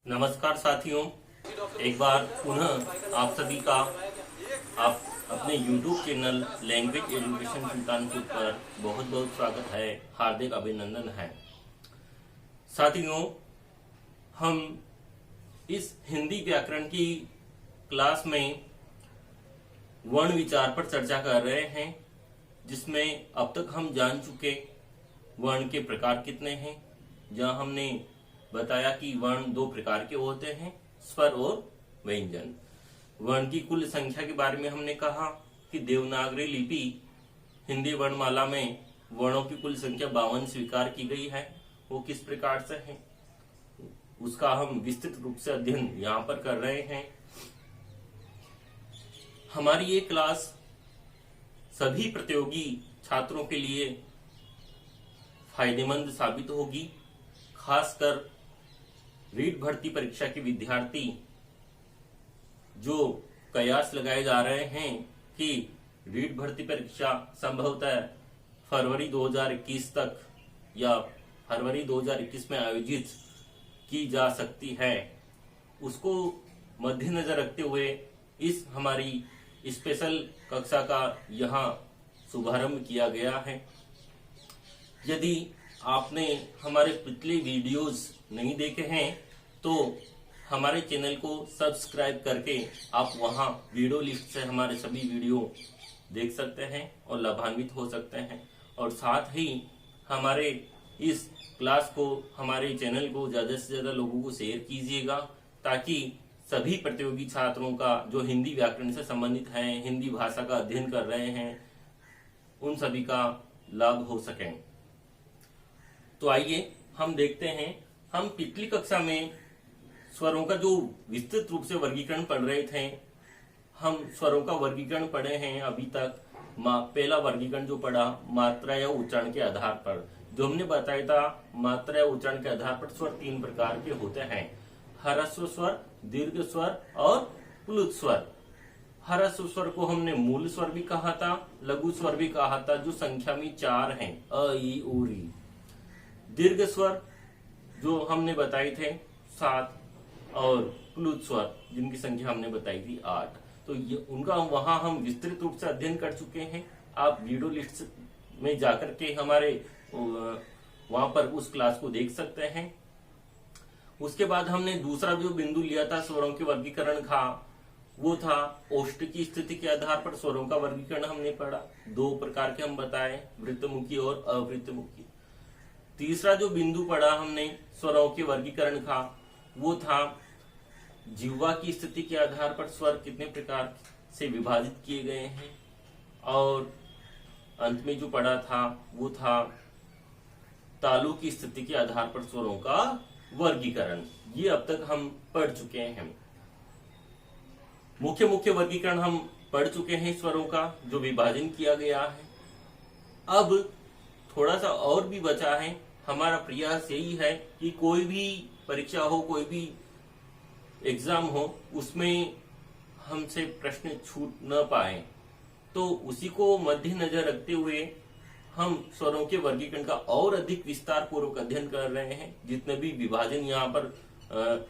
नमस्कार साथियों, एक बार पुनः आप सभी का आप अपने YouTube channel language education Sultanpur पर बहुत बहुत स्वागत है, हार्दिक अभिनंदन है। साथियों, हम इस हिंदी व्याकरण की क्लास में वर्ण विचार पर चर्चा कर रहे हैं, जिसमें अब तक हम जान चुके वर्ण के प्रकार कितने हैं। जहां हमने बताया कि वर्ण दो प्रकार के होते हैं, स्वर और व्यंजन। वर्ण की कुल संख्या के बारे में हमने कहा कि देवनागरी लिपि हिंदी वर्णमाला में वर्णों की कुल संख्या 52 स्वीकार की गई है। वो किस प्रकार से है उसका हम विस्तृत रूप से अध्ययन यहाँ पर कर रहे हैं। हमारी ये क्लास सभी प्रतियोगी छात्रों के लिए फायदेमंद साबित होगी, खासकर रीट भर्ती परीक्षा के विद्यार्थी जो कयास लगाए जा रहे हैं कि रीट भर्ती परीक्षा संभवतः फरवरी 2021 तक या फरवरी 2021 में आयोजित की जा सकती है, उसको मद्देनजर रखते हुए इस हमारी स्पेशल कक्षा का यहाँ शुभारंभ किया गया है। यदि आपने हमारे पिछले वीडियोस नहीं देखे हैं तो हमारे चैनल को सब्सक्राइब करके आप वहां वीडियो लिस्ट से हमारे सभी वीडियो देख सकते हैं और लाभान्वित हो सकते हैं। और साथ ही हमारे इस क्लास को, हमारे चैनल को ज्यादा से ज्यादा लोगों को शेयर कीजिएगा, ताकि सभी प्रतियोगी छात्रों का जो हिंदी व्याकरण से संबंधित हैं, हिंदी भाषा का अध्ययन कर रहे हैं, उन सभी का लाभ हो सके। तो आइए हम देखते हैं। हम पिछली कक्षा में स्वरों का जो विस्तृत रूप से वर्गीकरण पढ़ रहे थे, हम स्वरों का वर्गीकरण पढ़े हैं अभी तक। पहला वर्गीकरण जो पढ़ा मात्रा या उच्चारण के आधार पर, जो हमने बताया था मात्रा या उच्चारण के आधार पर स्वर 3 प्रकार के होते हैं: ह्रस्व स्वर, दीर्घ स्वर और प्लुत स्वर। ह्रस्व स्वर को हमने मूल स्वर भी कहा था, लघु स्वर भी कहा था, जो संख्या में 4 हैं, अ, ई, उ, री। दीर्घ स्वर जो हमने बताए थे 7, और प्लुत स्वर जिनकी संख्या हमने बताई थी 8। तो ये उनका वहां हम विस्तृत रूप से अध्ययन कर चुके हैं। आप वीडियो लिस्ट में जाकर के हमारे वहां पर उस क्लास को देख सकते हैं। उसके बाद हमने दूसरा जो बिंदु लिया था स्वरों के वर्गीकरण का, वो था ओष्ठ की स्थिति के आधार पर स्वरों का वर्गीकरण हमने पढ़ा। 2 प्रकार के हम बताए, वृत्तमुखी और अवृत्तमुखी। तीसरा जो बिंदु पढ़ा हमने स्वरों के वर्गीकरण का, वो था जिह्वा की स्थिति के आधार पर स्वर कितने प्रकार से विभाजित किए गए हैं। और अंत में जो पढ़ा था वो था तालु की स्थिति के आधार पर स्वरों का वर्गीकरण। ये अब तक हम पढ़ चुके हैं। मुख्य मुख्य वर्गीकरण हम पढ़ चुके हैं स्वरों का, जो विभाजन किया गया है। अब थोड़ा सा और भी बचा है। हमारा प्रयास यही है कि कोई भी परीक्षा हो, कोई भी एग्जाम हो, उसमें हमसे प्रश्न छूट न पाए, तो उसी को मद्देनजर रखते हुए हम स्वरों के वर्गीकरण का और अधिक विस्तार पूर्वक अध्ययन कर रहे हैं। जितने भी विभाजन यहाँ पर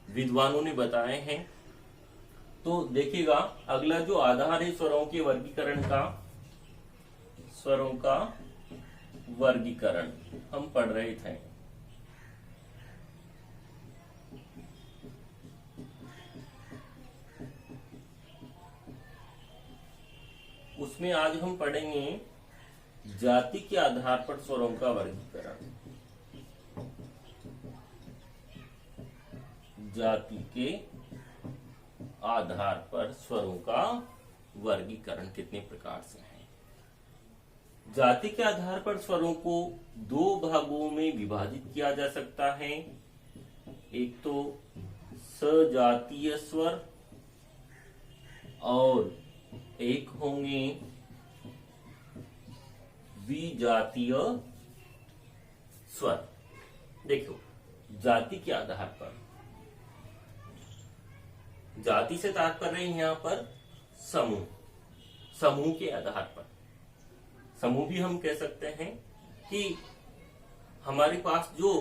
विद्वानों ने बताए हैं, तो देखिएगा अगला जो आधार है स्वरों के वर्गीकरण का, स्वरों का वर्गीकरण हम पढ़ रहे थे। उसमें आज हम पढ़ेंगे जाति के आधार पर स्वरों का वर्गीकरण। जाति के आधार पर स्वरों का वर्गीकरण कितने प्रकार से है। जाति के आधार पर स्वरों को 2 भागों में विभाजित किया जा सकता है। एक तो सजातीय स्वर और एक होंगे विजातीय स्वर। देखो, जाति के आधार पर, जाति से तात्पर्य यहाँ पर समूह, समूह के आधार पर। समूह भी हम कह सकते हैं कि हमारे पास जो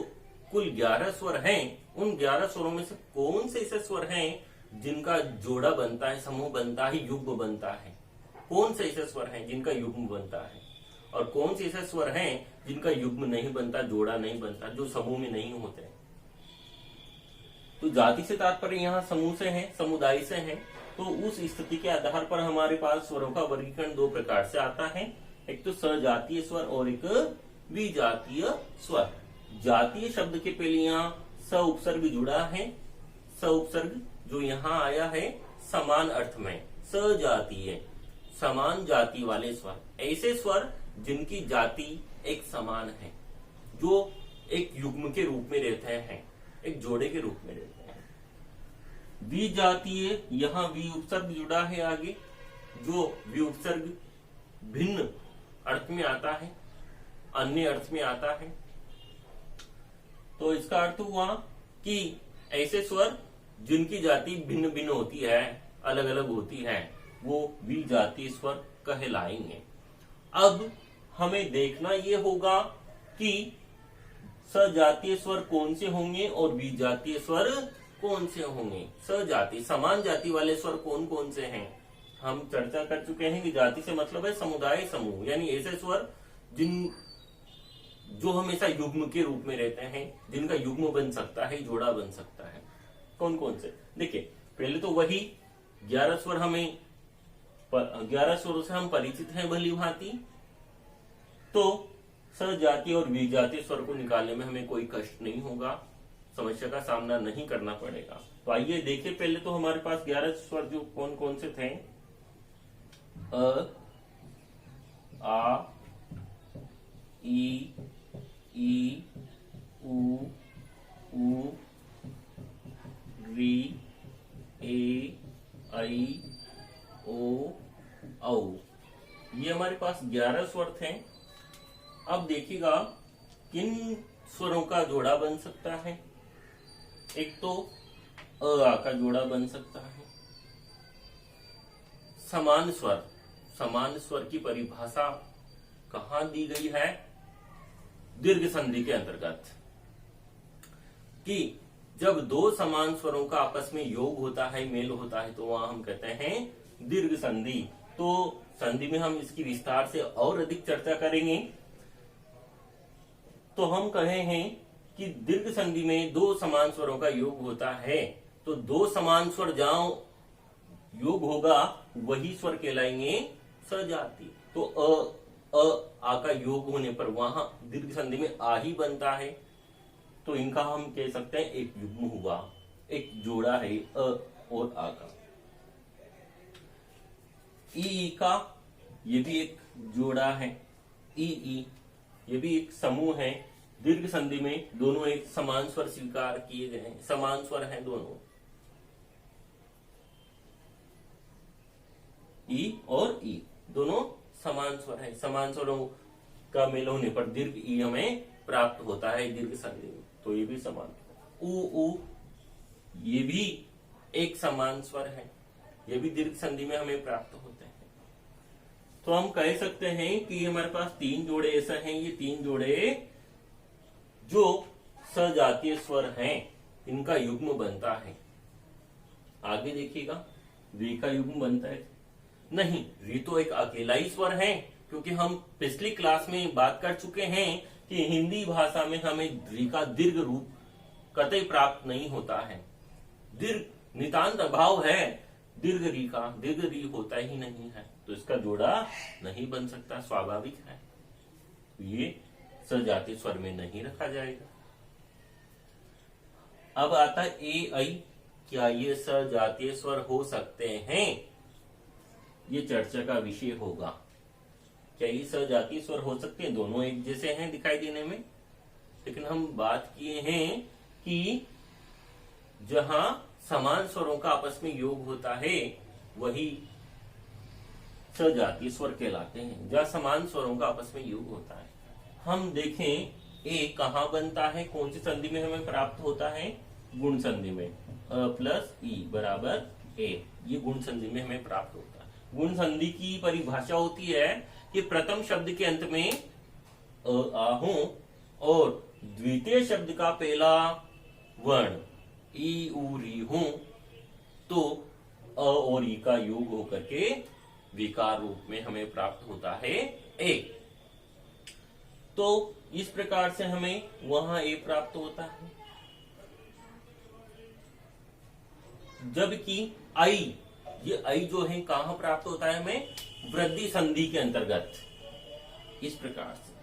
कुल 11 स्वर हैं, उन 11 स्वरों में से कौन से ऐसे स्वर हैं जिनका जोड़ा बनता है, समूह बनता है, युग्म बनता है? कौन से ऐसे स्वर हैं जिनका युग्म बनता है और कौन से ऐसे स्वर हैं जिनका युग्म नहीं बनता, जोड़ा नहीं बनता, जो समूह में नहीं होते? तो जाति से तात्पर्य यहाँ समूह से है, समुदाय से है। तो उस स्थिति के आधार पर हमारे पास स्वरों का वर्गीकरण दो प्रकार से आता है, एक तो सजातीय स्वर और एक विजातीय स्वर। जातीय शब्द के पहले यहाँ स उपसर्ग जुड़ा है, स उपसर्ग जो यहाँ आया है समान अर्थ में, सजातीय समान जाति वाले स्वर, ऐसे स्वर जिनकी जाति एक समान है, जो एक युग्म के रूप में रहते हैं, एक जोड़े के रूप में रहते हैं। विजातीय, यहाँ वि उपसर्ग जुड़ा है आगे, जो वि उपसर्ग भिन्न अर्थ में आता है, अन्य अर्थ में आता है। तो इसका अर्थ हुआ कि ऐसे स्वर जिनकी जाति भिन्न भिन्न होती है, अलग अलग होती है, वो विजातीय स्वर कहलाएंगे। अब हमें देखना ये होगा कि सजातीय स्वर कौन से होंगे और विजातीय स्वर कौन से होंगे। सजाति समान जाति वाले स्वर कौन कौन से हैं? हम चर्चा कर चुके हैं कि जाति से मतलब है समुदाय, समूह, यानी ऐसे स्वर जो हमेशा युग्म के रूप में रहते हैं, जिनका युग्म बन सकता है, जोड़ा बन सकता है। कौन कौन से? देखिए, पहले तो वही 11 स्वर, हमें 11 स्वरों से हम परिचित हैं भली भांति। तो सजातीय और विजातीय स्वर को निकालने में हमें कोई कष्ट नहीं होगा, समस्या का सामना नहीं करना पड़ेगा। तो आइए देखिए, पहले तो हमारे पास 11 स्वर जो कौन कौन से थे, अ, आ, ई, उ, री, ए, ऐ, ओ, औ। ये हमारे पास 11 स्वर थे। अब देखिएगा किन स्वरों का जोड़ा बन सकता है। एक तो आ का जोड़ा बन सकता है। समान स्वर, समान स्वर की परिभाषा कहां दी गई है? दीर्घ संधि के अंतर्गत, कि जब दो समान स्वरों का आपस में योग होता है, मेल होता है, तो वहां हम कहते हैं दीर्घ संधि। तो संधि में हम इसकी विस्तार से और अधिक चर्चा करेंगे। तो हम कहे हैं कि दीर्घ संधि में दो समान स्वरों का योग होता है, तो दो समान स्वर जहां योग होगा वही स्वर कहलाएंगे सजाति। तो आ का योग होने पर वहां दीर्घ संधि में आ ही बनता है, तो इनका हम कह सकते हैं एक युग्म हुआ, एक जोड़ा है अ और आ का। ई का ये भी एक जोड़ा है, ई ये भी एक समूह है। दीर्घ संधि में दोनों एक समान स्वर स्वीकार किए गए हैं, समान स्वर हैं दोनों, ई और ई दोनों समान स्वर हैं। समान स्वरों का मेल होने पर दीर्घ ई हमें प्राप्त होता है दीर्घ संधि में, तो ये भी समान। उ ये भी एक समान स्वर है, ये भी दीर्घ संधि में हमें प्राप्त होते हैं। तो हम कह सकते हैं कि हमारे पास तीन जोड़े ऐसे हैं, ये तीन जोड़े जो सजातीय स्वर हैं, इनका युग्म बनता है। आगे देखिएगा, री का युग्म बनता है नहीं, री तो एक अकेला ही स्वर है, क्योंकि हम पिछली क्लास में बात कर चुके हैं कि हिंदी भाषा में हमें री का दीर्घ रूप कतई प्राप्त नहीं होता है। दीर्घ नितांत अभाव है दीर्घ री का, दीर्घ री होता ही नहीं है, तो इसका जोड़ा नहीं बन सकता, स्वाभाविक है। ये सजातीय स्वर में नहीं रखा जाएगा। अब आता है ए ऐ, क्या ये सजातीय स्वर हो सकते हैं? ये चर्चा का विषय होगा। क्या ये सजातीय स्वर हो सकते हैं? दोनों एक जैसे हैं दिखाई देने में, लेकिन हम बात किए हैं कि जहां समान स्वरों का आपस में योग होता है वही सजातीय स्वर कहलाते हैं, जहां समान स्वरों का आपस में योग होता है। हम देखें ए कहां बनता है, कौन सी संधि में हमें प्राप्त होता है? गुण संधि में, अ प्लस ई बराबर ए, ये गुण संधि में हमें प्राप्त होता है। गुण संधि की परिभाषा होती है कि प्रथम शब्द के अंत में अ आ हो और द्वितीय शब्द का पहला वर्ण ई उ री हूं तो अ और ई का योग होकर के विकार रूप में हमें प्राप्त होता है ए। तो इस प्रकार से हमें वहां ए प्राप्त होता है, जबकि आई, ये आई जो है कहां प्राप्त होता है हमें, वृद्धि संधि के अंतर्गत। इस प्रकार से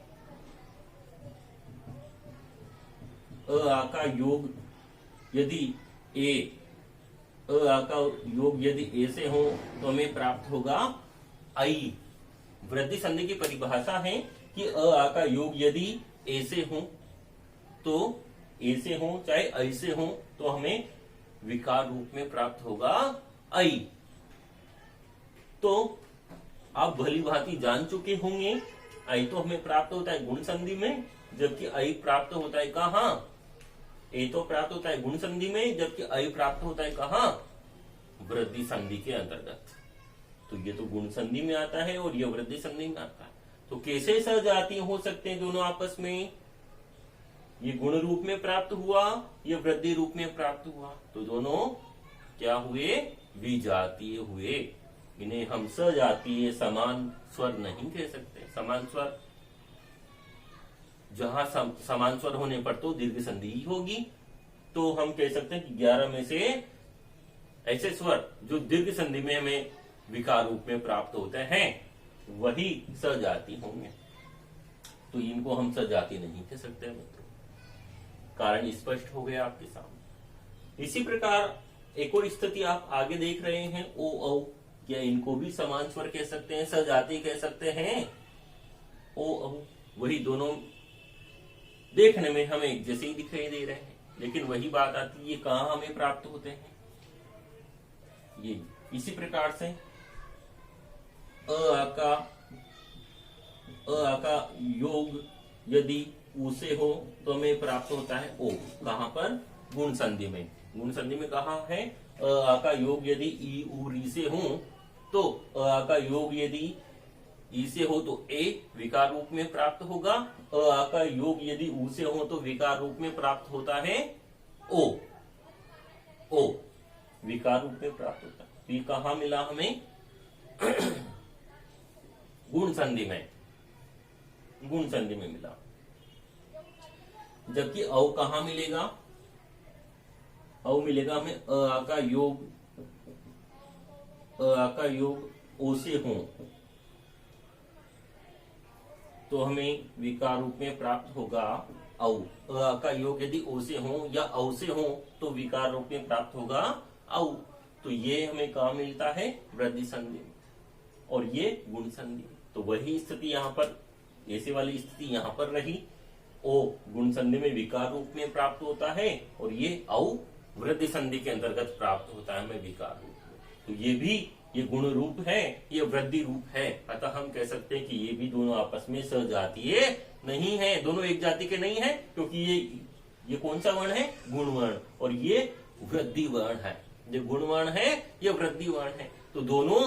अ आ का योग यदि ए, अ आ का योग यदि ए से हो तो हमें प्राप्त होगा आई। वृद्धि संधि की परिभाषा है कि अ आ का योग यदि ए से हो तो ए से हो चाहे ऐ से हो तो हमें विकार रूप में प्राप्त होगा आई। तो आप भली भांति जान चुके होंगे आई तो हमें प्राप्त होता है गुण संधि में, जबकि आई प्राप्त होता है कहां, ए तो प्राप्त होता है गुण संधि में, जबकि आई प्राप्त होता है कहां, वृद्धि संधि के अंतर्गत। तो ये तो गुण संधि में आता है और ये वृद्धि संधि में आता है। तो कैसे सहजातीय हो सकते हैं दोनों आपस में, ये गुण रूप में प्राप्त हुआ, ये वृद्धि रूप में प्राप्त हुआ, तो दोनों क्या हुए, विजातीय हुए। इन्हें हम सजातीय समान स्वर नहीं कह सकते। समान स्वर, जहां समान स्वर होने पर तो दीर्घ संधि ही होगी। तो हम कह सकते हैं कि 11 में से ऐसे स्वर जो दीर्घ संधि में हमें विकार रूप में प्राप्त होते हैं वही सजाति होंगे। तो इनको हम सजाति नहीं कह सकते मित्रों, कारण स्पष्ट हो गया आपके सामने। इसी प्रकार एक और स्थिति आप आगे देख रहे हैं, ओ औ, क्या इनको भी समान स्वर कह सकते हैं, सजाति कह सकते हैं। ओ औ, वही दोनों देखने में हमें एक जैसे ही दिखाई दे रहे हैं, लेकिन वही बात आती है ये कहां हमें प्राप्त होते हैं। ये इसी प्रकार से अ आ का योग यदि उ से हो तो हमें प्राप्त होता है ओ। कहां पर, गुण संधि में। गुण संधि में कहा है, अ आ का योग यदि ई उ री से हो तो अ आ का योग यदि ई से हो तो ए विकार रूप में प्राप्त होगा, अ आ का योग यदि उ से हो तो विकार रूप में प्राप्त होता है ओ। ओ विकार रूप में प्राप्त होता है। तो ये कहां मिला हमें, गुण संधि में, गुण संधि में मिला। जबकि औ कहां मिलेगा, औ मिलेगा हमें अ आ का योग, अ आ का योग ओ से हो तो हमें विकार रूप में प्राप्त होगा औ। अ आ का योग यदि ओ से हो या औ से हो तो विकार रूप में प्राप्त होगा औ। तो ये हमें कहां मिलता है, वृद्धि संधि में, और ये गुण संधि। तो वही स्थिति यहाँ पर, ऐसे वाली स्थिति यहाँ पर रही। ओ गुण संधि में विकार रूप में प्राप्त होता है और ये औ वृद्धि संधि के अंतर्गत प्राप्त होता है हमें विकार रूप में। तो ये भी, ये गुण रूप है, ये वृद्धि रूप है। अतः हम कह सकते हैं कि ये भी दोनों आपस में सजातीय नहीं है, दोनों एक जाति के नहीं है, क्योंकि ये कौन सा वर्ण है, गुण वर्ण, और ये वृद्धि वर्ण है। ये गुण वर्ण है, ये वृद्धि वर्ण है। तो दोनों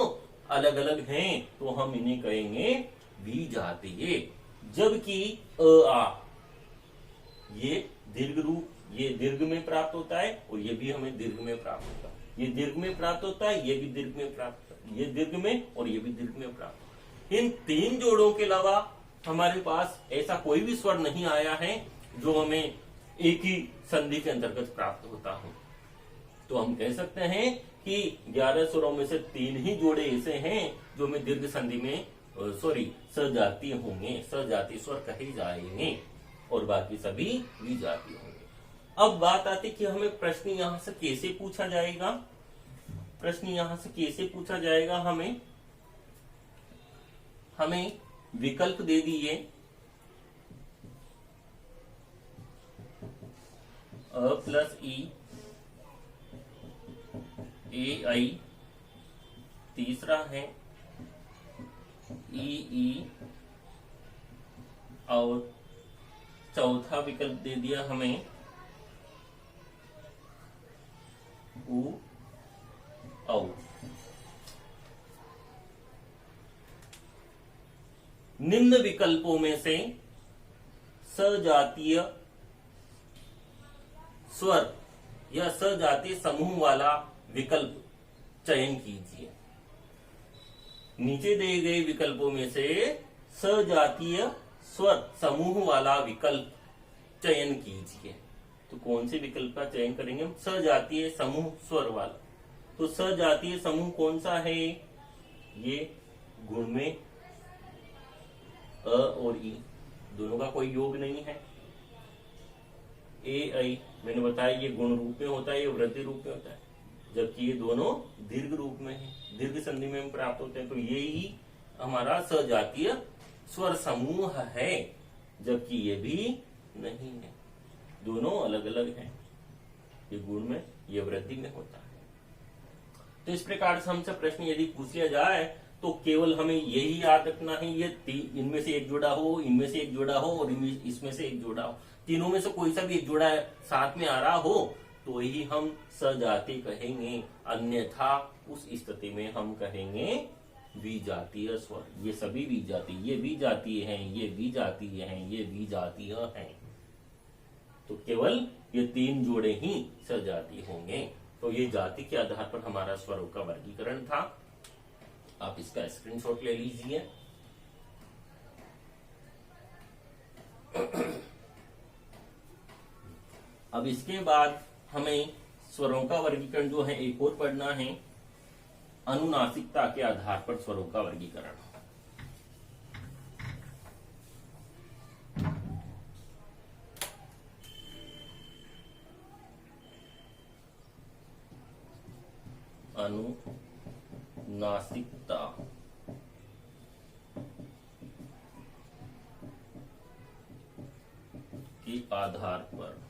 अलग अलग हैं, तो हम इन्हें कहेंगे विजातीय। जबकि अ आ, ये दीर्घ रूप, ये दीर्घ में प्राप्त होता है और ये भी हमें दीर्घ में प्राप्त होता है। ये दीर्घ में प्राप्त होता है, ये भी दीर्घ में प्राप्त होता है, ये दीर्घ में और ये भी दीर्घ में प्राप्त। इन तीन जोड़ों के अलावा हमारे पास ऐसा कोई भी स्वर नहीं आया है जो हमें एक ही संधि के अंतर्गत प्राप्त होता हो। तो हम कह सकते हैं कि 11 स्वरों में से 3 ही जोड़े ऐसे हैं जो हमें दीर्घ संधि में सजातीय होंगे, सजातीय स्वर कहे जाएंगे, और बाकी सभी विजातीय होंगे। अब बात आती कि हमें प्रश्न यहां से कैसे पूछा जाएगा। प्रश्न यहां से कैसे पूछा जाएगा, हमें विकल्प दे दिए, अ प्लस ई, ए आई, तीसरा है ई, और चौथा विकल्प दे दिया हमें उ औ। निम्न विकल्पों में से सजातीय स्वर या सजातीय समूह वाला विकल्प चयन कीजिए। नीचे दिए गए विकल्पों में से सजातीय स्वर समूह वाला विकल्प चयन कीजिए। तो कौन से विकल्प का चयन करेंगे हम? सजातीय समूह स्वर वाला। तो सजातीय समूह कौन सा है? ये गुण में अ और ई दोनों का कोई योग नहीं है। ए आई मैंने बताया ये गुण रूप में होता है, ये वृद्धि रूप में होता है, जबकि ये दोनों दीर्घ रूप में है, दीर्घ संधि में प्राप्त होते हैं। तो ये ही हमारा सजातीय स्वर समूह है, जबकि ये भी नहीं है, दोनों अलग अलग हैं। ये गुण में, ये वृद्धि में होता है। तो इस प्रकार से हमसे प्रश्न यदि पूछ लिया जाए तो केवल हमें यही याद रखना है, ये इनमें से एक जोड़ा हो, इनमें से एक जोड़ा हो और इसमें से एक जोड़ा हो, तीनों में से कोई सा भी एक जोड़ा साथ में आ रहा हो तो ही हम सजातीय कहेंगे, अन्यथा उस स्थिति में हम कहेंगे विजातीय स्वर। ये सभी विजातीय, ये विजातीय हैं, ये विजातीय हैं, ये विजातीय हैं। तो केवल ये तीन जोड़े ही सजातीय होंगे। तो ये जाति के आधार पर हमारा स्वरों का वर्गीकरण था। आप इसका स्क्रीनशॉट ले लीजिए। अब इसके बाद हमें स्वरों का वर्गीकरण जो है एक और पढ़ना है, अनुनासिकता के आधार पर स्वरों का वर्गीकरण। अनुनासिकता के आधार पर,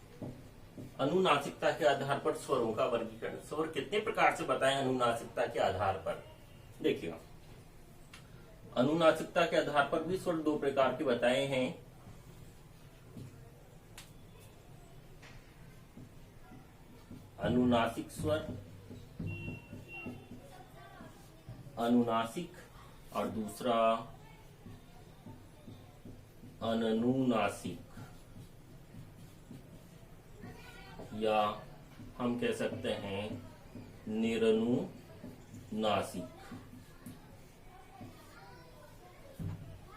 अनुनासिकता के आधार पर स्वरों का वर्गीकरण। स्वर कितने प्रकार से बताएं अनुनासिकता के आधार पर? देखिए, अनुनासिकता के आधार पर भी स्वर दो प्रकार के बताए हैं। अनुनासिक स्वर, अनुनासिक, और दूसरा अननुनासिक, या हम कह सकते हैं निरनुनासिक।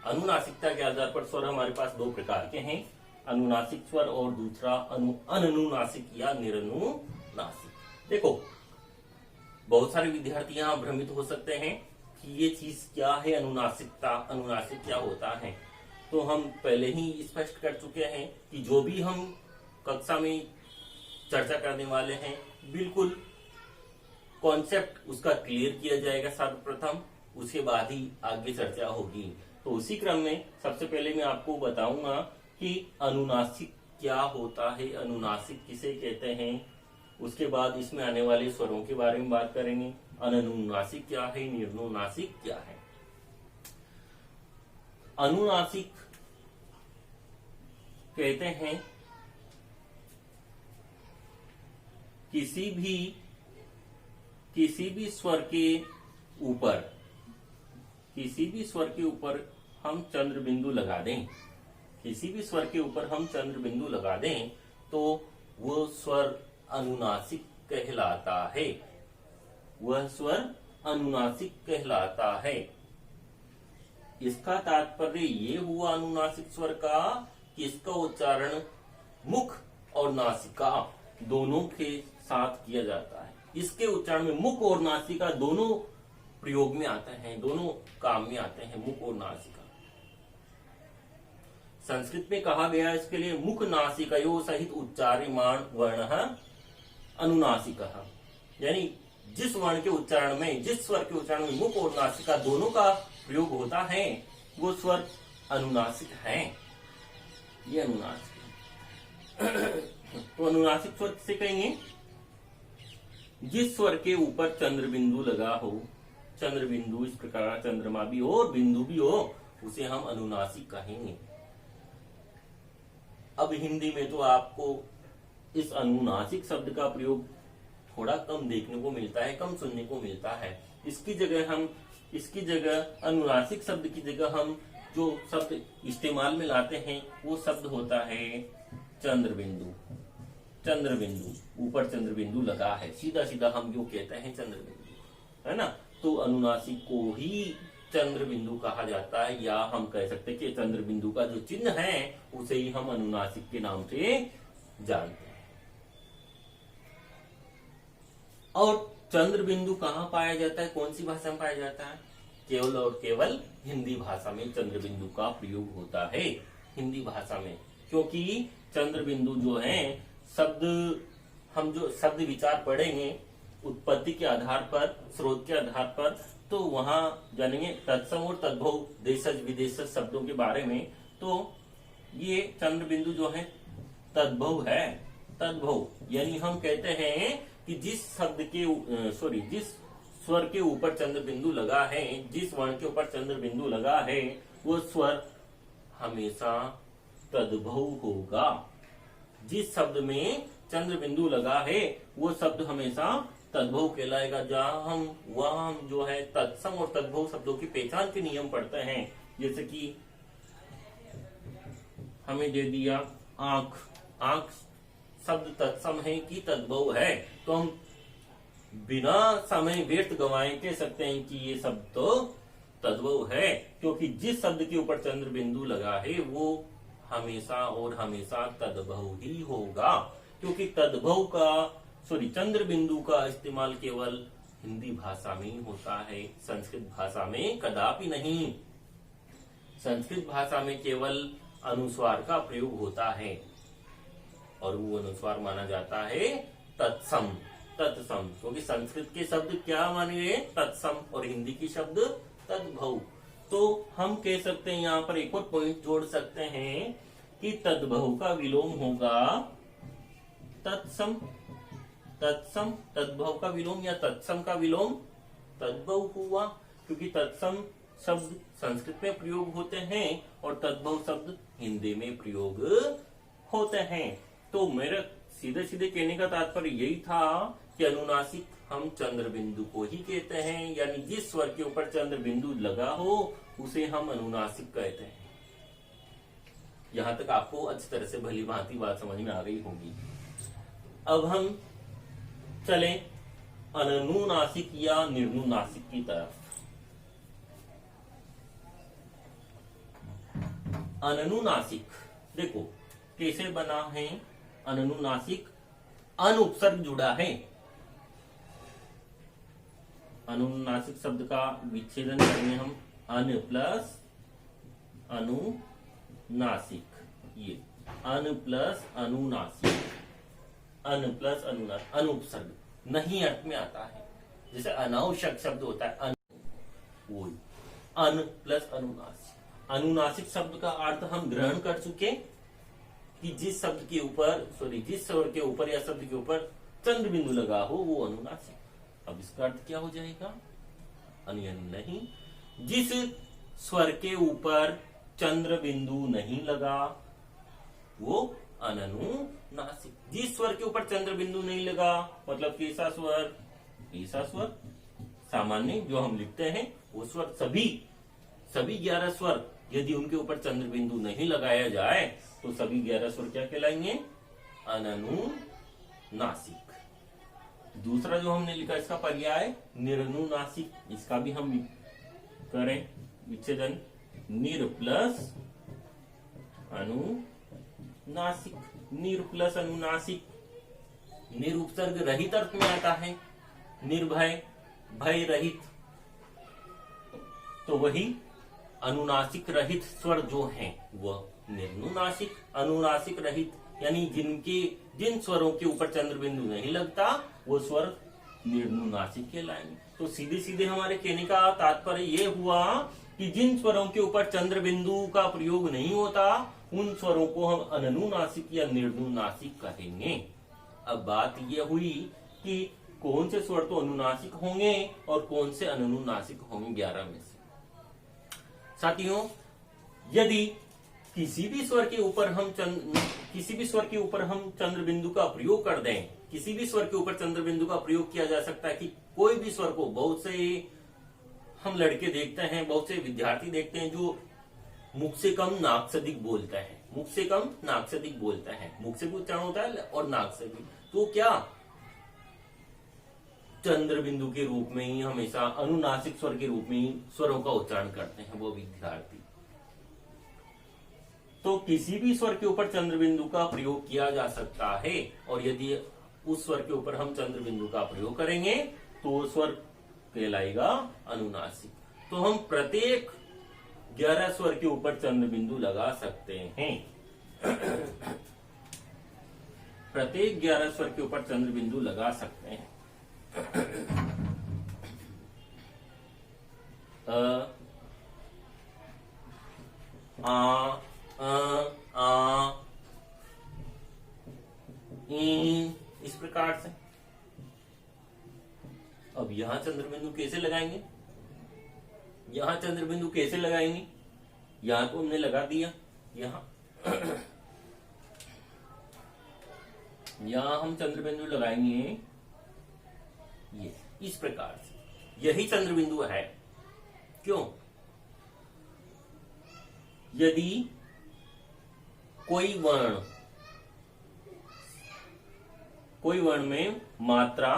अनुनासिकता के आधार पर स्वर हमारे पास दो प्रकार के हैं, अनुनासिक स्वर और दूसरा अननुनासिक या निरनुनासिक। देखो, बहुत सारे विद्यार्थी यहाँ भ्रमित हो सकते हैं कि ये चीज क्या है अनुनासिकता, अनुनासिक क्या होता है। तो हम पहले ही स्पष्ट कर चुके हैं कि जो भी हम कक्षा में चर्चा करने वाले हैं, बिल्कुल कॉन्सेप्ट उसका क्लियर किया जाएगा सर्वप्रथम, उसके बाद ही आगे चर्चा होगी। तो उसी क्रम में सबसे पहले मैं आपको बताऊंगा कि अनुनासिक क्या होता है, अनुनासिक किसे कहते हैं। उसके बाद इसमें आने वाले स्वरों के बारे में बात करेंगे, अननुनासिक क्या है, निरनुनासिक क्या है। अनुनासिक कहते हैं किसी भी स्वर के ऊपर, किसी भी स्वर के ऊपर हम चंद्र बिंदु लगा दें, किसी भी स्वर के ऊपर हम चंद्र बिंदु लगा दें तो वो स्वर अनुनासिक कहलाता है, वह स्वर अनुनासिक कहलाता है। इसका तात्पर्य ये हुआ अनुनासिक स्वर का कि इसका उच्चारण मुख और नासिका दोनों के साथ किया जाता है। इसके उच्चारण में मुख और नासिका दोनों प्रयोग में आते हैं, दोनों काम में आते हैं, मुख और नासिका। संस्कृत में कहा गया इसके लिए मुख नासिकयो सहित उच्चार्यमाण वर्ण अनुनासिक, यानी जिस वर्ण के उच्चारण में, जिस स्वर के उच्चारण में मुख और नासिका दोनों का प्रयोग होता है वो स्वर अनुनासिक है। ये अनुनासिक है। तो अनुनासिक स्वर किसे कहेंगे? जिस स्वर के ऊपर चंद्र बिंदु लगा हो, चंद्र बिंदु इस प्रकार चंद्रमा भी हो और बिंदु भी हो, उसे हम अनुनासिक कहेंगे। अब हिंदी में तो आपको इस अनुनासिक शब्द का प्रयोग थोड़ा कम देखने को मिलता है, कम सुनने को मिलता है। इसकी जगह अनुनासिक शब्द की जगह हम जो शब्द इस्तेमाल में लाते हैं वो शब्द होता है चंद्र बिंदु। चंद्र बिंदु, ऊपर चंद्र बिंदु लगा है, सीधा सीधा हम जो कहते हैं चंद्र बिंदु, है ना। तो अनुनासिक को ही चंद्र बिंदु कहा जाता है, या हम कह सकते हैं कि चंद्र बिंदु का जो चिन्ह है उसे ही हम अनुनासिक के नाम से जानते हैं। और चंद्र बिंदु कहाँ पाया जाता है, कौन सी भाषा में पाया जाता है? केवल और केवल हिंदी भाषा में चंद्र बिंदु का प्रयोग होता है, हिंदी भाषा में। क्योंकि चंद्र बिंदु जो है शब्द, हम जो शब्द विचार पढ़ेंगे उत्पत्ति के आधार पर, स्रोत के आधार पर, तो वहां जानेंगे तत्सम और तद्भव देशज विदेशज शब्दों के बारे में। तो ये चंद्र बिंदु जो है तद्भव है। तद्भव यानी हम कहते हैं कि जिस शब्द के जिस स्वर के ऊपर चंद्र बिंदु लगा है, जिस वर्ण के ऊपर चंद्र बिंदु लगा है, वो स्वर हमेशा तद्भव होगा। जिस शब्द में चंद्र बिंदु लगा है वो शब्द हमेशा तद्भव कहलाएगा। वहां हम जो है तत्सम और तद्भव शब्दों की पहचान के नियम पढ़ते हैं। जैसे कि हमें दे दिया आंख, आंख शब्द तत्सम है कि तद्भव है, तो हम बिना समय व्यर्थ गंवाए कह सकते हैं कि ये शब्द तो तद्भव है, क्योंकि जिस शब्द के ऊपर चंद्र बिंदु लगा है वो हमेशा और हमेशा तद्भव ही होगा। क्योंकि चंद्र बिंदु का इस्तेमाल केवल हिंदी भाषा में ही होता है, संस्कृत भाषा में कदापि नहीं। संस्कृत भाषा में केवल अनुस्वार का प्रयोग होता है और वो अनुस्वार माना जाता है तत्सम। तत्सम क्योंकि संस्कृत के शब्द क्या माने गए? तत्सम, और हिंदी की शब्द तद्भव। तो हम कह सकते हैं, यहाँ पर एक और पॉइंट जोड़ सकते हैं कि तद्भव का विलोम होगा तत्सम। तत्सम तद्भव का विलोम या तत्सम का विलोम तद्भव हुआ, क्योंकि तत्सम शब्द संस्कृत में प्रयोग होते हैं और तद्भव शब्द हिंदी में प्रयोग होते हैं। तो मेरा सीधे सीधे कहने का तात्पर्य यही था कि अनुनासिक हम चंद्र बिंदु को ही कहते हैं, यानी जिस स्वर के ऊपर चंद्र बिंदु लगा हो उसे हम अनुनासिक कहते हैं। यहां तक आपको अच्छी तरह से भली भांति बात समझ में आ गई होगी। अब हम चले अनुनासिक या निर्नुनासिक की तरफ। अनुनासिक देखो कैसे बना है। अनुनासिक अनुपसर्ग जुड़ा है। अनुनासिक शब्द का विच्छेदन करेंगे हम, अन प्लस अनुनासिक, ये अन प्लस अनुनासिक, अन प्लस अनुनासिक, अनुपसर्ग नहीं अर्थ में आता है। जैसे अनावश्यक शब्द होता है अन, वो अन प्लस अनुनासिक। अनुनासिक शब्द का अर्थ हम ग्रहण कर चुके कि जिस शब्द के ऊपर जिस स्वर के ऊपर या शब्द के ऊपर चंद्र बिंदु लगा हो वो अनुनासिक। अब इसका अर्थ क्या हो जाएगा? नहीं, जिस स्वर के ऊपर चंद्र बिंदु नहीं लगा वो अनुनासिक। जिस स्वर के ऊपर चंद्र बिंदु नहीं लगा मतलब कैसा स्वर? ऐसा स्वर सामान्य जो हम लिखते हैं वो स्वर, सभी 11 स्वर यदि उनके ऊपर चंद्र बिंदु नहीं लगाया जाए तो सभी 11 स्वर क्या कहलाएंगे? अनुनासिक। दूसरा जो हमने लिखा इसका पर्याय निर्नुनासिक, इसका भी हम करें विच्छेदन, निर प्लस अनुनासिक। निर प्लस अनुनासिक, निरुपसर्ग रहित अर्थ में आता है, निर्भय, भय रहित, तो वही अनुनासिक रहित स्वर जो हैं वह निर्नुनासिक। अनुनासिक रहित यानी जिन स्वरों के ऊपर चंद्र बिंदु नहीं लगता वो स्वर निर्नुनासिक कहलाएंगे। तो सीधे सीधे हमारे कहने का तात्पर्य ये हुआ कि जिन स्वरों के ऊपर चंद्र बिंदु का प्रयोग नहीं होता उन स्वरों को हम अनुनासिक या निर्नुनासिक कहेंगे। अब बात यह हुई कि कौन से स्वर तो अनुनासिक होंगे और कौन से अनुनासिक होंगे 11 में से। साथियों, यदि किसी भी स्वर के ऊपर हम चंद्र बिंदु का प्रयोग कर दें, किसी भी स्वर के ऊपर चंद्र बिंदु का प्रयोग किया जा सकता है कि कोई भी स्वर को, बहुत से हम लड़के देखते हैं, बहुत से विद्यार्थी देखते हैं जो मुख से कम नाक से अधिक बोलते हैं, मुख से कम नाक से अधिक बोलता है, मुख से भी उच्चारण होता है और नाक से भी। तो क्या चंद्र बिंदु के रूप में ही हमेशा अनुनासिक स्वर के रूप में ही स्वरों का उच्चारण करते हैं वो विद्यार्थी। तो किसी भी स्वर के ऊपर चंद्र बिंदु का प्रयोग किया जा सकता है, और यदि उस स्वर के ऊपर हम चंद्र बिंदु का प्रयोग करेंगे तो वो स्वर कहलाएगा अनुनासिक। तो हम प्रत्येक 11 स्वर के ऊपर चंद्र बिंदु लगा सकते हैं। प्रत्येक 11 स्वर के ऊपर चंद्र बिंदु लगा सकते हैं। इस प्रकार से। अब यहां चंद्र बिंदु कैसे लगाएंगे? यहां चंद्र बिंदु कैसे लगाएंगे? यहां तो हमने लगा दिया, यहां यहां हम चंद्र बिंदु लगाएंगे ये इस प्रकार से। यही चंद्र बिंदु है। क्यों? यदि कोई वर्ण में मात्रा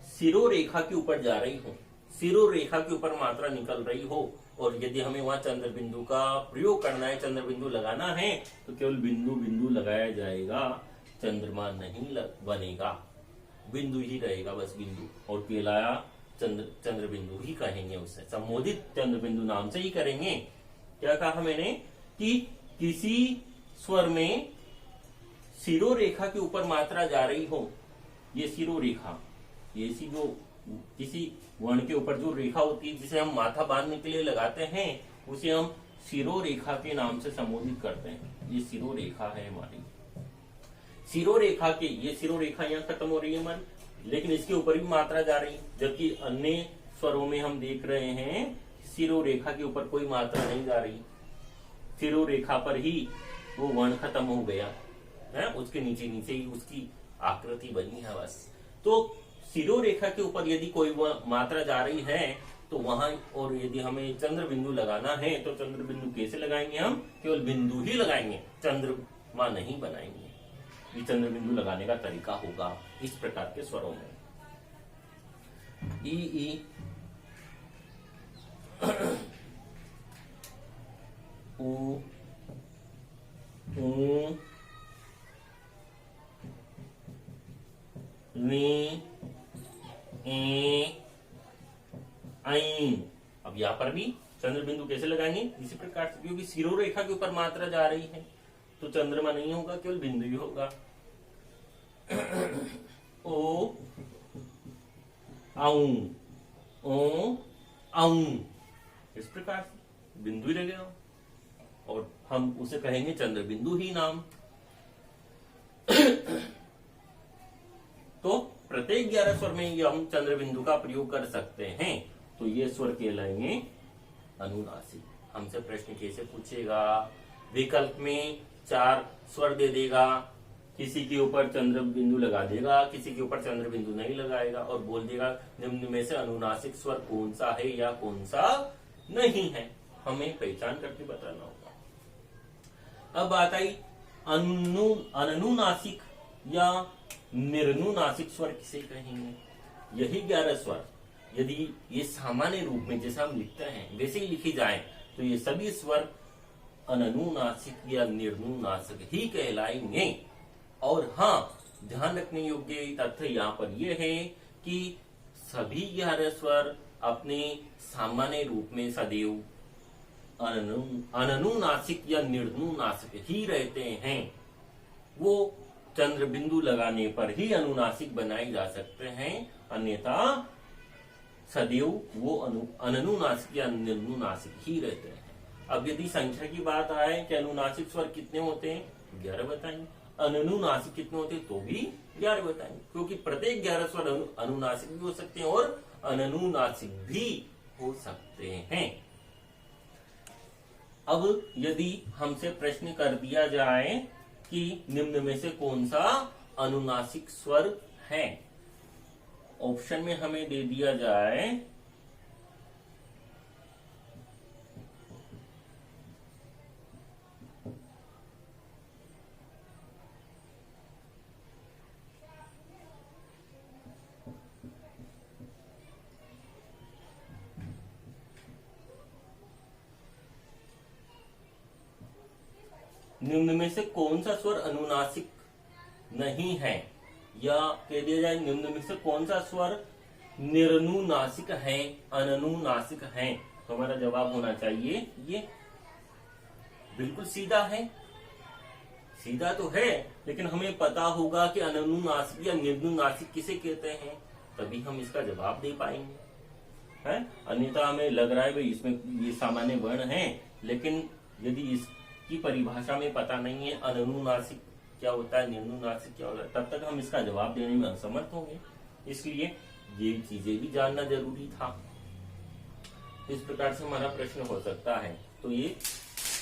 सिरोरेखा के ऊपर जा रही हो, सिरोरेखा के ऊपर मात्रा निकल रही हो, और यदि हमें वहां चंद्र बिंदु का प्रयोग करना है, चंद्र बिंदु लगाना है, तो केवल बिंदु बिंदु लगाया जाएगा, चंद्रमा नहीं बनेगा, बिंदु ही रहेगा, बस बिंदु। और कहलाया चंद्र बिंदु ही कहेंगे, उसे संबोधित चंद्र बिंदु नाम से ही करेंगे। क्या कहा मैंने कि किसी स्वर में सिरोरेखा के ऊपर मात्रा जा रही हो, ये सिरोरेखा, ये जो किसी वर्ण के ऊपर जो रेखा होती है जिसे हम माथा बांधने के लिए लगाते हैं, उसे हम सिरोरेखा के नाम से संबोधित करते हैं। ये सिरोरेखा है हमारी। सिरोरेखा के, ये सिरोरेखा यहाँ खत्म हो रही है मन, लेकिन इसके ऊपर भी मात्रा जा रही, जबकि अन्य स्वरों में हम देख रहे हैं सिरोरेखा के ऊपर कोई मात्रा नहीं जा रही, सिरोरेखा पर ही वो वर्ण खत्म हो गया है, उसके नीचे नीचे ही उसकी आकृति बनी है बस। तो सिरोरेखा के ऊपर यदि कोई मात्रा जा रही है तो वहां, और यदि हमें चंद्र बिंदु लगाना है तो चंद्र बिंदु कैसे लगाएंगे? हम केवल बिंदु ही लगाएंगे, चंद्रमा नहीं बनाएंगे। ये चंद्र बिंदु लगाने का तरीका होगा इस प्रकार के स्वरों में। ई उ नी आई। अब यहाँ पर भी चंद्र बिंदु कैसे लगाएंगे? इसी प्रकार से, क्योंकि सिरोरेखा के ऊपर मात्रा जा रही है तो चंद्रमा नहीं होगा, केवल बिंदु ही होगा। ओ आऊं, ओ आऊं, इस प्रकार से बिंदु ही रहेगा और हम उसे कहेंगे चंद्र बिंदु ही नाम। तो प्रत्येक 11 स्वर में हम चंद्र बिंदु का प्रयोग कर सकते हैं। तो ये स्वर कहलाएंगे अनुनासिक। हमसे प्रश्न कैसे पूछेगा? विकल्प में 4 स्वर दे देगा, किसी के ऊपर चंद्र बिंदु लगा देगा, किसी के ऊपर चंद्र बिंदु नहीं लगाएगा, और बोल देगा निम्न में से अनुनासिक स्वर कौन सा है या कौन सा नहीं है, हमें पहचान करके बताना होगा। अब बात आई अनुनासिक या निर्नुनासिक स्वर किसे कहेंगे? यही 11 स्वर यदि ये सामान्य रूप में जैसा हम लिखते हैं वैसे ही लिखी जाए तो ये सभी स्वर अनुनासिक या निर्नुनासिक ही कहलाएंगे। और हाँ, ध्यान रखने योग्य तथ्य यहाँ पर यह है कि सभी 11 स्वर अपने सामान्य रूप में सदैव अनुनासिक या निर्नुनासिक ही रहते हैं। वो चंद्र बिंदु लगाने पर ही अनुनासिक बनाए जा सकते हैं, अन्यथा सदैव वो अनुनासिक या निर्नुनासिक ही रहते हैं। अब यदि संख्या की बात आए कि अनुनासिक स्वर कितने होते हैं, 11 बताएंगे। अनुनासिक कितने होते हैं तो भी 11 बताएंगे, क्योंकि प्रत्येक 11 स्वर अनुनासिक भी हो सकते हैं और अनुनासिक भी हो सकते हैं। अब यदि हमसे प्रश्न कर दिया जाए कि निम्न में से कौन सा अनुनासिक स्वर है, ऑप्शन में हमें दे दिया जाए निम्न में से कौन सा स्वर अनुनासिक नहीं है, या कह दिया जाए निम्न में से कौन सा स्वर निरनुनासिक है, अननुनासिक है। तो हमारा जवाब होना चाहिए ये। बिल्कुल सीधा है, सीधा तो है, लेकिन हमें पता होगा कि अननुनासिक या निर्नुनासिक किसे कहते हैं, तभी हम इसका जवाब दे पाएंगे। है अन्यथा हमें लग रहा है भाई इसमें ये सामान्य वर्ण है, लेकिन यदि इसकी परिभाषा में पता नहीं है अननुनासिक क्या होता है, निर्नुनासिक क्या होता है, तब तक हम इसका जवाब देने में असमर्थ होंगे। इसलिए ये चीजें भी जानना जरूरी था। इस प्रकार से हमारा प्रश्न हो सकता है। तो ये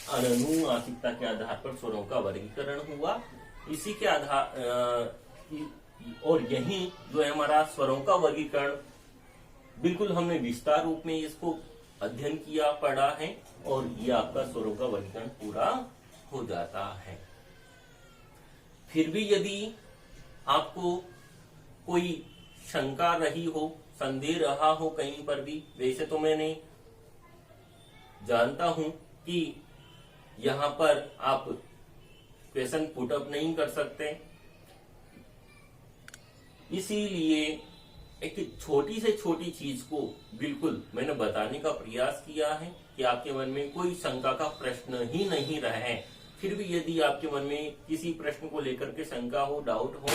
अनुनासिकता के आधार पर स्वरों का वर्गीकरण हुआ। इसी के आधार और यही जो है हमारा स्वरों का वर्गीकरण, बिल्कुल हमने विस्तार रूप में इसको अध्ययन किया, पढ़ा है, और ये आपका स्वरों का वर्गीकरण पूरा हो जाता है। फिर भी यदि आपको कोई शंका रही हो, संदेह रहा हो कहीं पर भी, वैसे तो मैंने जानता हूं कि यहां पर आप क्वेश्चन पुटअप नहीं कर सकते, इसीलिए एक छोटी से छोटी चीज को बिल्कुल मैंने बताने का प्रयास किया है कि आपके मन में कोई शंका का प्रश्न ही नहीं रहे। फिर भी यदि आपके मन में किसी प्रश्न को लेकर के शंका हो, डाउट हो,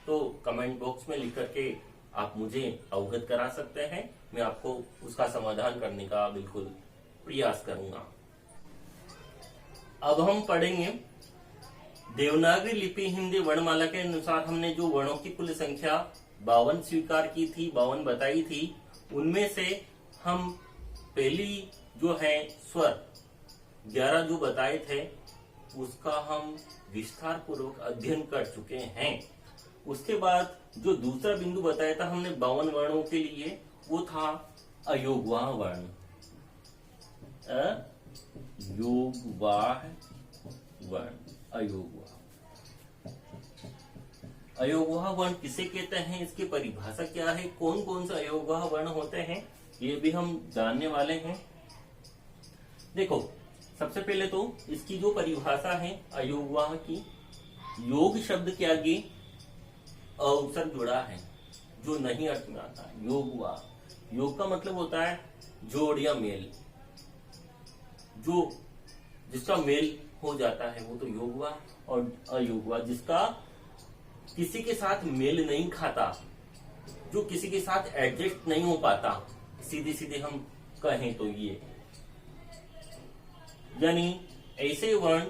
तो कमेंट बॉक्स में लिख करके आप मुझे अवगत करा सकते हैं। मैं आपको उसका समाधान करने का बिल्कुल प्रयास करूंगा। अब हम पढ़ेंगे देवनागरी लिपि हिंदी वर्णमाला के अनुसार हमने जो वर्णों की कुल संख्या 52 स्वीकार की थी, 52 बताई थी, उनमें से हम पहली जो है स्वर 11 जो बताए थे उसका हम विस्तार पूर्वक अध्ययन कर चुके हैं। उसके बाद जो दूसरा बिंदु बताया था हमने 52 वर्णों के लिए, वो था अयोगवाह वर्ण। अयोगवाह वर्ण, अयोगवाह। अयोगवाह वर्ण किसे कहते हैं, इसकी परिभाषा क्या है, कौन कौन से अयोगवाह वर्ण होते हैं, ये भी हम जानने वाले हैं। देखो, सबसे पहले तो इसकी जो परिभाषा है अयोगवाह की, योग शब्द के आगे अवसर जुड़ा है जो नहीं अर्थ में आता है। योगवाह, योग का मतलब होता है जोड़ या मेल, जो जिसका मेल हो जाता है वो तो योगवाह। और अयोगवाह जिसका किसी के साथ मेल नहीं खाता, जो किसी के साथ एडजस्ट नहीं हो पाता, सीधे सीधे हम कहें तो ये, यानी ऐसे वर्ण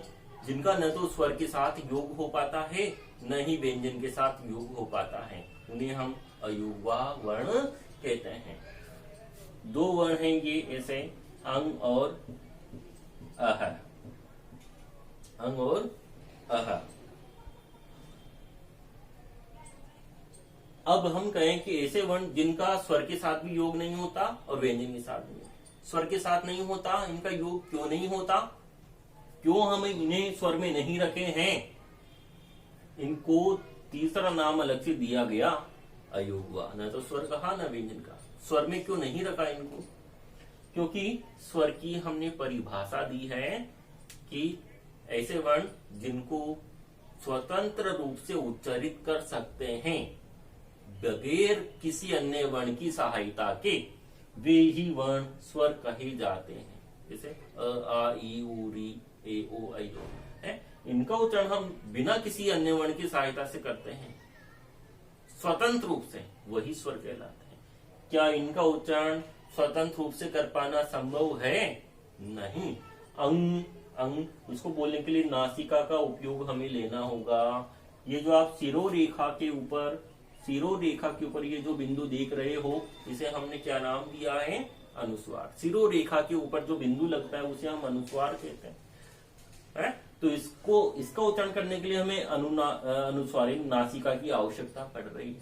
जिनका न तो स्वर के साथ योग हो पाता है न ही व्यंजन के साथ योग हो पाता है, उन्हें हम अयोगवाह वर्ण कहते हैं। दो वर्ण हैं ये ऐसे, अंग और अह, अंग और अह। अब हम कहें कि ऐसे वर्ण जिनका स्वर के साथ भी योग नहीं होता और व्यंजन के साथ भी, स्वर के साथ नहीं होता, इनका योग क्यों नहीं होता, क्यों हम इन्हें स्वर में नहीं रखे हैं, इनको तीसरा नाम अलग से दिया गया अयोगवाह। न तो स्वर कहा न व्यंजन का, स्वर में क्यों नहीं रखा इनको, क्योंकि स्वर की हमने परिभाषा दी है कि ऐसे वर्ण जिनको स्वतंत्र रूप से उच्चारित कर सकते हैं बगैर किसी अन्य वर्ण की सहायता के, वे ही वर्ण स्वर कहे जाते हैं। जैसे अ, आ, ई, उ, री, ए, ओ, ऐ, ओ है, इनका उच्चारण हम बिना किसी अन्य वर्ण की सहायता से करते हैं स्वतंत्र रूप से, वही स्वर कहलाते हैं। क्या इनका उच्चारण स्वतंत्र रूप से कर पाना संभव है? नहीं। अंग, अंग इसको बोलने के लिए नासिका का उपयोग हमें लेना होगा। ये जो आप शिरोरेखा के ऊपर ये जो बिंदु देख रहे हो, इसे हमने क्या नाम दिया है? अनुस्वार। शिरोरेखा के ऊपर जो बिंदु लगता है उसे हम अनुस्वार कहते हैं, है? तो इसका उच्चारण करने के लिए हमें अनुस्वारी नासिका की आवश्यकता पड़ रही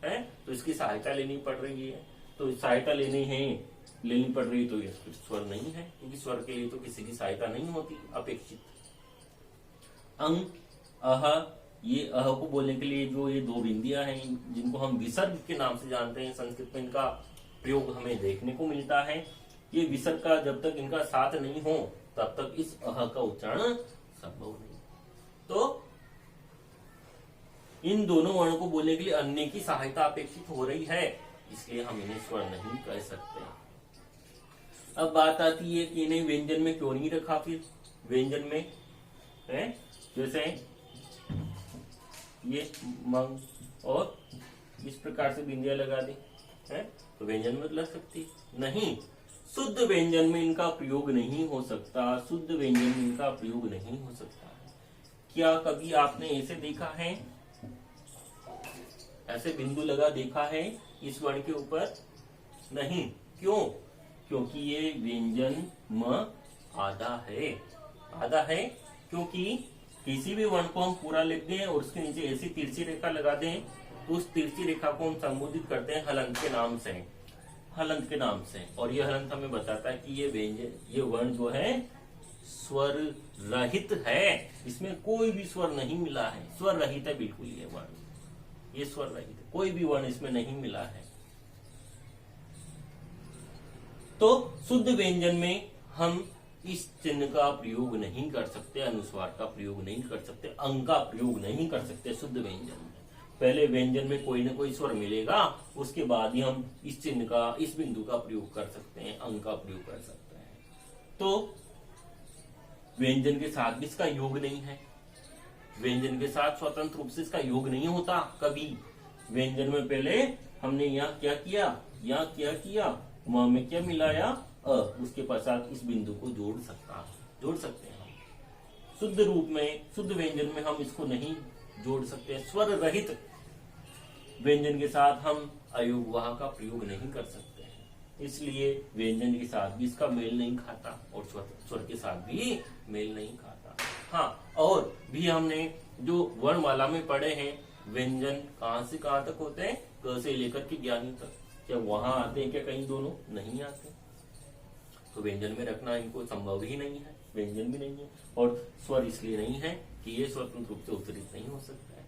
है? तो इसकी सहायता लेनी पड़ रही है। तो सहायता लेनी पड़ रही, तो ये स्वर नहीं है, क्योंकि स्वर के लिए तो किसी की सहायता नहीं होती अपेक्षित। अंग, अह, ये अह को बोलने के लिए जो ये दो बिंदियां हैं जिनको हम विसर्ग के नाम से जानते हैं, संस्कृत में इनका प्रयोग हमें देखने को मिलता है। ये विसर्ग का जब तक इनका साथ नहीं हो तब तक इस अह का उच्चारण संभव नहीं। तो इन दोनों वर्णों को बोलने के लिए अन्य की सहायता अपेक्षित हो रही है, इसलिए हम इन्हें स्वर नहीं कह सकते। अब बात आती है कि इन्हें व्यंजन में क्यों नहीं रखा। फिर व्यंजन में है जैसे ये मंग और इस प्रकार से बिंदिया लगा दी है, तो व्यंजन में लग सकती नहीं। शुद्ध व्यंजन में इनका प्रयोग नहीं हो सकता, शुद्ध व्यंजन में इनका प्रयोग नहीं हो सकता। क्या कभी आपने ऐसे देखा है, ऐसे बिंदु लगा देखा है इस वर्ण के ऊपर? नहीं। क्यों? क्योंकि ये व्यंजन म आधा है। आधा है क्योंकि किसी भी वर्ण को हम पूरा लिख दें और उसके नीचे ऐसी तिरछी रेखा लगा दें तो उस तिरछी रेखा को हम संबोधित करते हैं हलंत के नाम से, हलंत के नाम से। और ये हलंत हमें बताता है कि ये व्यंजन, ये वर्ण जो है स्वर रहित है, इसमें कोई भी स्वर नहीं मिला है, स्वर रहित है बिल्कुल ये वर्ण, ये स्वर रहित है, कोई भी वर्ण इसमें नहीं मिला है। तो शुद्ध व्यंजन में हम इस चिन्ह का प्रयोग नहीं कर सकते, अनुस्वार का प्रयोग नहीं कर सकते, अंग का प्रयोग नहीं कर सकते शुद्ध व्यंजन में। पहले व्यंजन में कोई ना कोई स्वर मिलेगा, उसके बाद ही हम इस चिन्ह का, इस बिंदु का प्रयोग कर सकते हैं, अंग का प्रयोग कर सकते हैं। तो व्यंजन के साथ भी इसका योग नहीं है, व्यंजन के साथ स्वतंत्र रूप से इसका योग नहीं होता कभी। व्यंजन में पहले हमने यहाँ क्या किया, यहाँ क्या किया, म में क्या मिलाया, अ, उसके पश्चात इस बिंदु को जोड़ सकते हैं हम। शुद्ध रूप में, शुद्ध व्यंजन में हम इसको नहीं जोड़ सकते। स्वर रहित व्यंजन के साथ हम अयोगवाह का प्रयोग नहीं कर सकते हैं, इसलिए व्यंजन के साथ भी इसका मेल नहीं खाता और स्वर के साथ भी मेल नहीं खाता। हाँ, और भी हमने जो वर्णमाला में पढ़े हैं, व्यंजन कहाँ से कहाँ तक होते हैं, क से लेकर के ज्ञानी तक। क्या वहां आते हैं क्या कहीं दोनों? नहीं आते। तो व्यंजन में रखना इनको संभव ही नहीं है, व्यंजन भी नहीं है। और स्वर इसलिए नहीं है कि ये स्वतंत्र रूप से उच्चारित नहीं हो सकता है।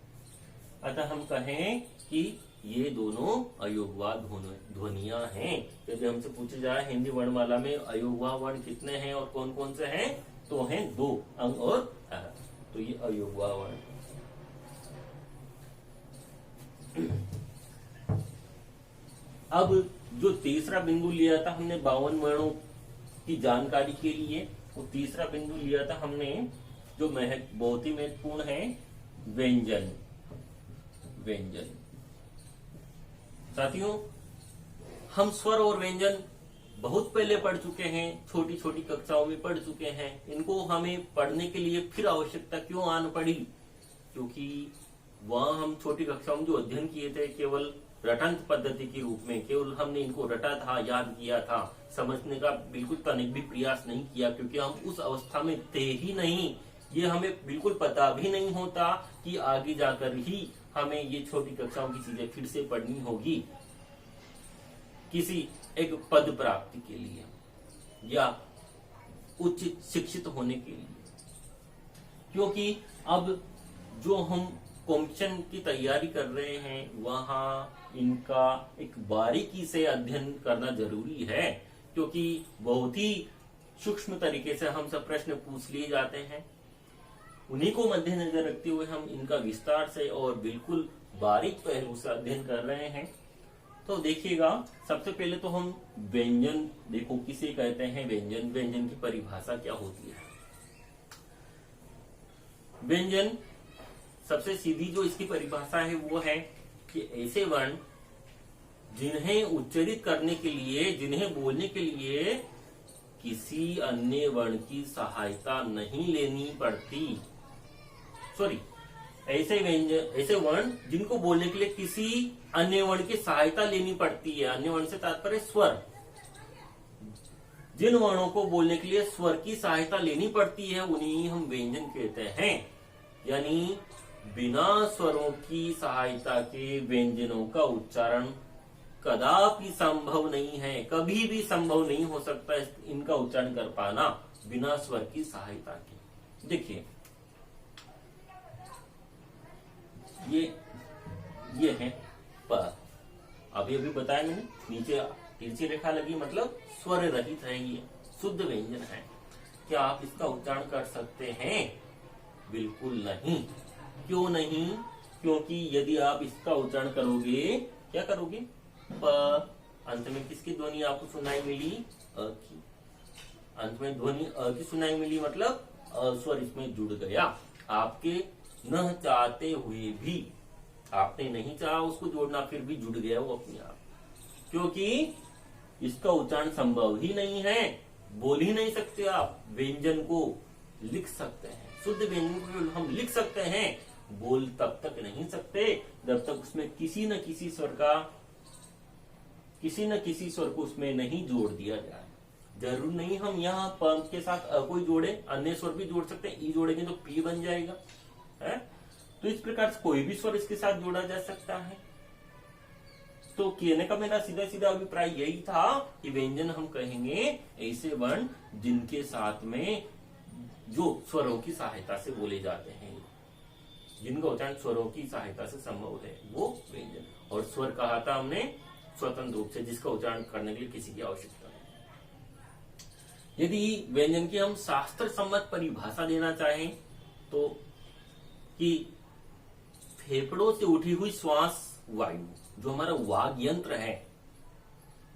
अतः हम कहें कि ये दोनों अयोगवाह ध्वनियां हैं। यदि हमसे पूछे जाए हिंदी वर्णमाला में अयोगवाह वर्ण कितने हैं और कौन कौन से हैं, तो हैं 2, अंग और अ। तो ये अयोगवाह वर्ण। अब जो तीसरा बिंदु लिया था हमने 52 वर्णों की जानकारी के लिए, वो तीसरा बिंदु लिया था हमने जो बहुत ही महत्वपूर्ण है, व्यंजन। व्यंजन साथियों, हम स्वर और व्यंजन बहुत पहले पढ़ चुके हैं, छोटी छोटी कक्षाओं में पढ़ चुके हैं। इनको हमें पढ़ने के लिए फिर आवश्यकता क्यों आन पड़ी? क्योंकि वहां हम छोटी कक्षाओं में जो अध्ययन किए थे केवल रटंत पद्धति के रूप में, केवल हमने इनको रटा था, याद किया था, समझने का बिल्कुल तनिक भी प्रयास नहीं किया, क्योंकि हम उस अवस्था में थे ही नहीं। ये हमें बिल्कुल पता भी नहीं होता कि आगे जाकर ही हमें ये छोटी कक्षाओं की चीजें फिर से पढ़नी होगी किसी एक पद प्राप्ति के लिए या उच्च शिक्षित होने के लिए। क्योंकि अब जो हम कॉम्पिटिशन की तैयारी कर रहे हैं, वहां इनका एक बारीकी से अध्ययन करना जरूरी है, क्योंकि बहुत ही सूक्ष्म तरीके से हमसे प्रश्न पूछ लिए जाते हैं। उन्हीं को मद्देनजर रखते हुए हम इनका विस्तार से और बिल्कुल बारीक पहलू से अध्ययन कर रहे हैं। तो देखिएगा, सबसे पहले तो हम व्यंजन देखो किसे कहते हैं व्यंजन, व्यंजन की परिभाषा क्या होती है। व्यंजन सबसे सीधी जो इसकी परिभाषा है वो है कि ऐसे वर्ण जिन्हें उच्चारित करने के लिए, जिन्हें बोलने के लिए किसी अन्य वर्ण की सहायता नहीं लेनी पड़ती। ऐसे व्यंजन, ऐसे वर्ण जिनको बोलने के लिए किसी अन्य वर्ण की सहायता लेनी पड़ती है। अन्य वर्ण से तात्पर्य स्वर। जिन वर्णों को बोलने के लिए स्वर की सहायता लेनी पड़ती है उन्हें हम व्यंजन कहते हैं। यानी बिना स्वरों की सहायता के व्यंजनों का उच्चारण कदापि संभव नहीं है, कभी भी संभव नहीं हो सकता इनका उच्चारण कर पाना बिना स्वर की सहायता के। देखिए ये है प। अभी बताया मैंने, नीचे तिरछी रेखा लगी मतलब स्वर रहित है, ये शुद्ध व्यंजन है। क्या आप इसका उच्चारण कर सकते हैं? बिल्कुल नहीं। क्यों नहीं? क्योंकि यदि आप इसका उच्चारण करोगे, क्या करोगे, प, अंत में किसकी ध्वनि आपको सुनाई मिली? अ की। अंत में ध्वनि अ की सुनाई मिली, मतलब स्वर इसमें जुड़ गया। आपके न चाहते हुए भी, आपने नहीं चाहा उसको जोड़ना, फिर भी जुड़ गया वो अपने आप, क्योंकि इसका उच्चारण संभव ही नहीं है। बोल ही नहीं सकते आप। व्यंजन को लिख सकते हैं, शुद्ध व्यंजन को हम लिख सकते हैं, बोल तब तक नहीं सकते जब तक उसमें किसी न किसी स्वर को उसमें नहीं जोड़ दिया जाए। जरूर नहीं हम यहाँ प के साथ अ को जोड़े, अन्य स्वर भी जोड़ सकते हैं। ई जोड़ेंगे तो पी बन जाएगा, है? तो इस प्रकार से कोई भी स्वर इसके साथ जोड़ा जा सकता है। तो कहने का मेरा सीधा सीधा अभिप्राय यही था कि व्यंजन हम कहेंगे ऐसे वर्ण जिनके साथ में जो स्वरों की सहायता से बोले जाते हैं, जिनका उच्चारण स्वरों की सहायता से संभव है, वो व्यंजन। और स्वर कहा था हमने स्वतंत्र रूप से, जिसका उच्चारण करने के लिए किसी की आवश्यकता नहीं। यदि व्यंजन की हम शास्त्र सम्मत परिभाषा देना चाहें तो कि फेफड़ों से उठी हुई श्वास वायु, जो हमारा वाग यंत्र है,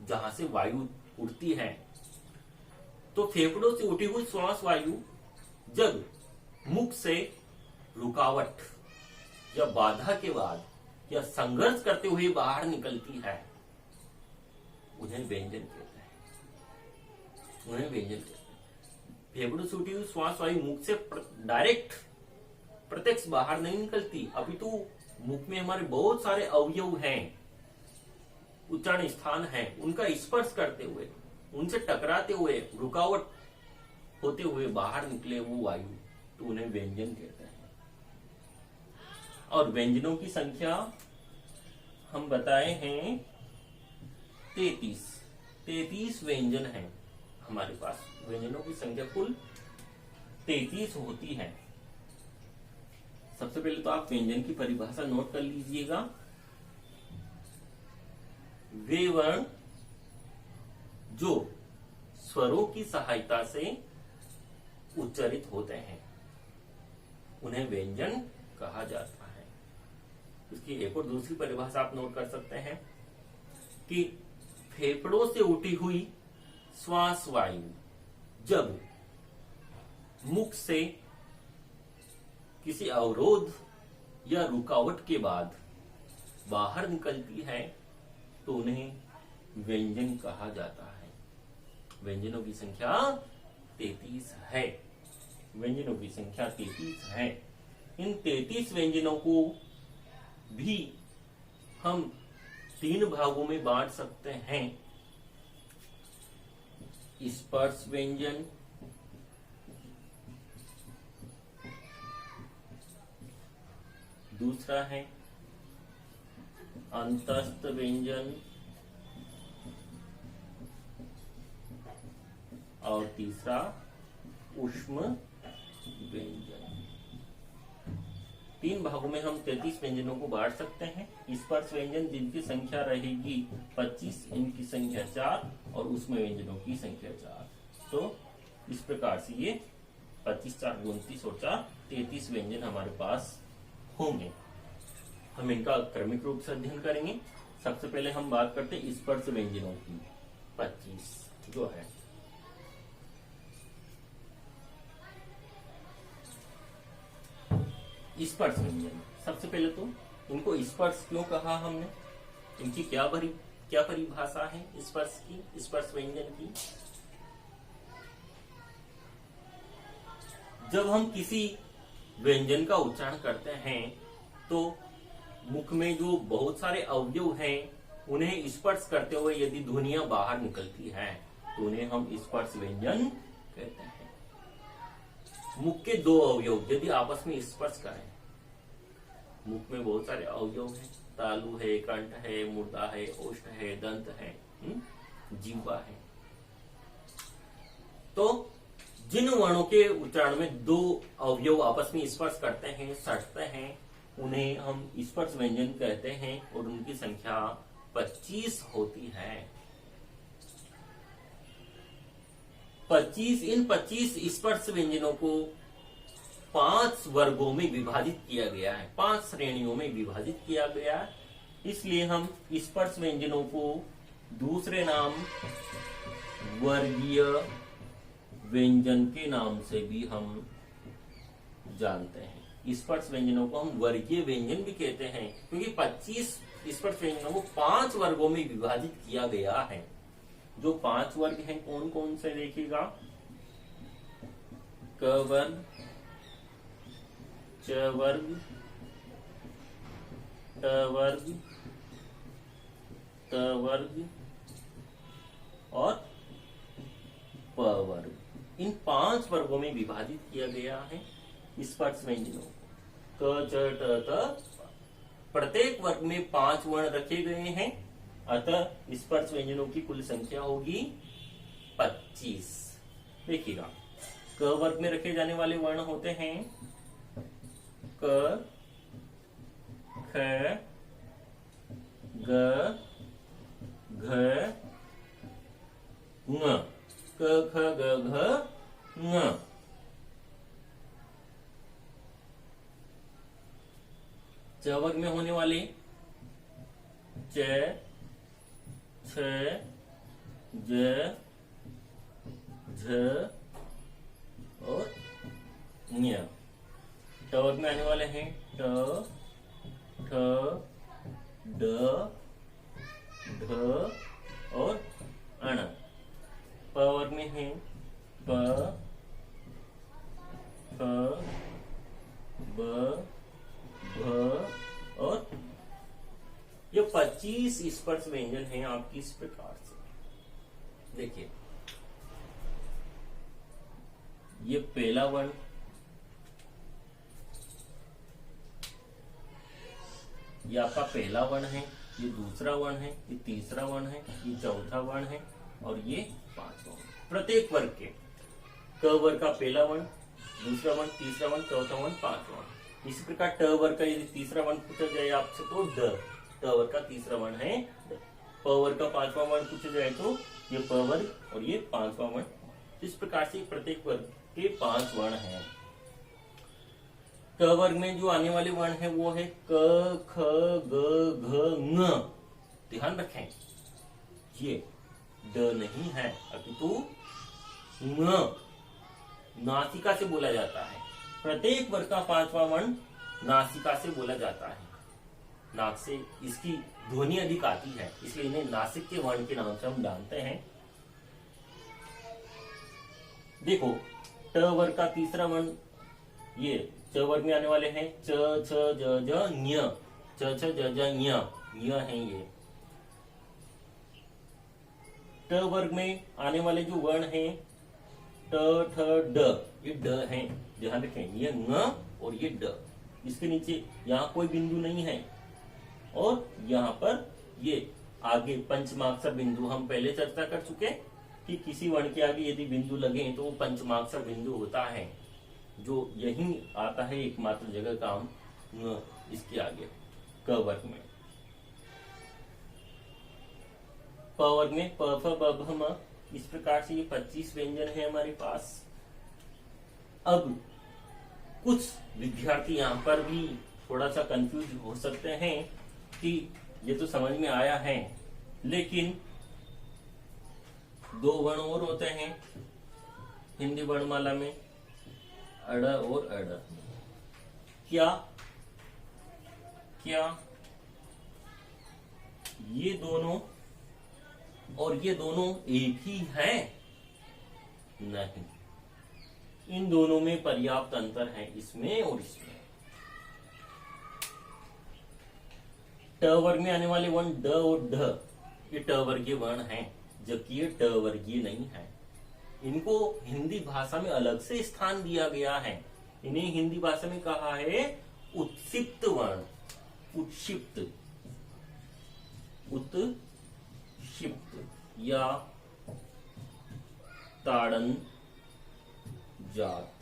जहां से वायु उठती है, तो फेफड़ों से उठी हुई श्वास वायु जब मुख से रुकावट या बाधा के बाद या संघर्ष करते हुए बाहर निकलती है, उन्हें व्यंजन कहते हैं। उन्हें व्यंजन कहते हैं। फेफड़ों से उठी हुई श्वास वायु मुख से डायरेक्ट प्रत्यक्ष बाहर नहीं निकलती, अपितु मुख में हमारे बहुत सारे अवयव हैं, उच्चारण स्थान हैं, उनका स्पर्श करते हुए, उनसे टकराते हुए, रुकावट होते हुए बाहर निकले वो वायु, तो उन्हें व्यंजन कहते हैं। और व्यंजनों की संख्या हम बताए हैं 33 व्यंजन हैं हमारे पास। व्यंजनों की संख्या कुल 33 होती है। सबसे पहले तो आप व्यंजन की परिभाषा नोट कर लीजिएगा। वे वर्ण जो स्वरों की सहायता से उच्चारित होते हैं, उन्हें व्यंजन कहा जाता है। इसकी एक और दूसरी परिभाषा आप नोट कर सकते हैं कि फेफड़ों से उठी हुई श्वास वायु जब मुख से किसी अवरोध या रुकावट के बाद बाहर निकलती है, तो उन्हें व्यंजन कहा जाता है। व्यंजनों की संख्या 33 है। व्यंजनों की संख्या 33 है। इन 33 व्यंजनों को भी हम 3 भागों में बांट सकते हैं। स्पर्श व्यंजन, दूसरा है अंतस्थ व्यंजन, और तीसरा ऊष्म व्यंजन। 3 भागों में हम 33 व्यंजनों को बांट सकते हैं। स्पर्श व्यंजन जिनकी संख्या रहेगी 25, इनकी संख्या 4, और ऊष्म व्यंजनों की संख्या 4। तो इस प्रकार से ये 25, 4, 29 और 4 33 व्यंजन हमारे पास होंगे। हम इनका क्रमिक रूप से अध्ययन करेंगे। सबसे पहले हम बात करते हैं स्पर्श व्यंजनों की। 25 जो है, स्पर्श व्यंजन। सबसे पहले तो इनको स्पर्श क्यों कहा हमने, इनकी क्या परिभाषा है स्पर्श की, स्पर्श व्यंजन की। जब हम किसी व्यंजन का उच्चारण करते हैं तो मुख में जो बहुत सारे अवयव हैं, उन्हें स्पर्श करते हुए यदि ध्वनियां बाहर निकलती हैं, तो उन्हें हम स्पर्श व्यंजन कहते हैं। मुख के 2 अवयव यदि आपस में स्पर्श करें, मुख में बहुत सारे अवयव हैं, तालु है, कंठ है, मुर्दा है, ओष्ठ है, दंत है, जीवा है। तो जिन वर्णों के उच्चारण में 2 अवयव आपस में स्पर्श करते हैं, सटते हैं, उन्हें हम स्पर्श व्यंजन कहते हैं, और उनकी संख्या 25 होती है। 25 इन 25 स्पर्श व्यंजनों को 5 वर्गों में विभाजित किया गया है, 5 श्रेणियों में विभाजित किया गया है। इसलिए हम स्पर्श व्यंजनों को दूसरे नाम वर्गीय व्यंजन के नाम से भी हम जानते हैं। स्पर्श व्यंजनों को हम वर्गीय व्यंजन भी कहते हैं, क्योंकि 25 स्पर्श व्यंजनों को 5 वर्गों में विभाजित किया गया है। जो 5 वर्ग हैं कौन कौन से देखिएगा, क वर्ग, च वर्ग, ट वर्ग, त वर्ग और प वर्ग। इन 5 वर्गों में विभाजित किया गया है स्पर्श व्यंजनों को। क च ट त, प्रत्येक वर्ग में 5 वर्ण रखे गए हैं, अतः स्पर्श व्यंजनों की कुल संख्या होगी 25। देखिएगा, क वर्ग में रखे जाने वाले वर्ण होते हैं क, ख, ग, घ, ङ। क ख ग घ ङ। च वर्ग में होने वाले च, छ, ज, झ और ञ। ट वर्ग में आने वाले हैं ट, ठ, ड, ढ और अण। प वर्ग में है प, फ, ब, भ और ये 25 स्पर्श व्यंजन हैं आपकी इस प्रकार से। देखिए, ये पहला वर्ण, ये आपका पहला वर्ण है, ये दूसरा वर्ण है, ये तीसरा वर्ण है, ये चौथा वर्ण है और ये पांचवा वर्ण। प्रत्येक वर्ग के क वर्ग का पहला वर्ण, दूसरा वर्ण, तीसरा वर्ण, चौथा वर्ण, पांचवा वर्ण। इसी प्रकार ट वर्ग का यदि तीसरा वर्ण पूछा जाए आपसे तो ड, ट वर्ग का तीसरा वर्ण है ड। प वर्ग का पांचवा वर्ण पूछा जाए तो ये प वर्ग और ये पांचवा वर्ण। इस प्रकार से प्रत्येक वर्ग के 5 वर्ण हैं। क वर्ग में जो आने वाले वर्ण है वो है क, ख, ग, घ, ङ। ध्यान रखें, ये ड नहीं है अपितु ङ, नासिका से बोला जाता है। प्रत्येक वर्ग का 5वां वर्ण नासिका से बोला जाता है। नाक से इसकी ध्वनि अधिक आती है, इसलिए इन्हें नासिक के वर्ण के नाम से हम जानते हैं। देखो, ट वर्ग का तीसरा वर्ण, ये च वर्ग में आने वाले हैं च, छ, ज, ज, ञ। च, छ, ज, ज, ञ है ये। ट वर्ग में आने वाले जो वर्ण हैं ट, ठ, ड, ये ड हैं। ध्यान रखें, ये ङ और ये ड। इसके नीचे यहाँ कोई बिंदु नहीं है और यहाँ पर ये आगे पंचमाक्षर बिंदु हम पहले चर्चा कर चुके कि किसी वर्ण के आगे यदि बिंदु लगे तो वो पंचमाक्षर बिंदु होता है, जो यही आता है एकमात्र जगह काम इसके आगे क वर्ग में। प वर्ग में प, फ, ब, भ, म। इस प्रकार से ये 25 व्यंजन है हमारे पास। अब कुछ विद्यार्थी यहाँ पर भी थोड़ा सा कंफ्यूज हो सकते हैं कि ये तो समझ में आया है, लेकिन 2 वर्ण और होते हैं हिंदी वर्णमाला में, अड़ और अड़। क्या ये दोनों और ये दोनों एक ही हैं? नहीं, इन दोनों में पर्याप्त अंतर है, इसमें और इसमें। ट वर्ग में आने वाले वर्ण ड और ढ, ये ट वर्गीय वर्ण हैं, जबकि ये ट वर्गीय नहीं है। इनको हिंदी भाषा में अलग से स्थान दिया गया है। इन्हें हिंदी भाषा में कहा है उत्क्षिप्त वर्ण। उत्क्षिप्त, उत्क्षिप्त या ताड़न जात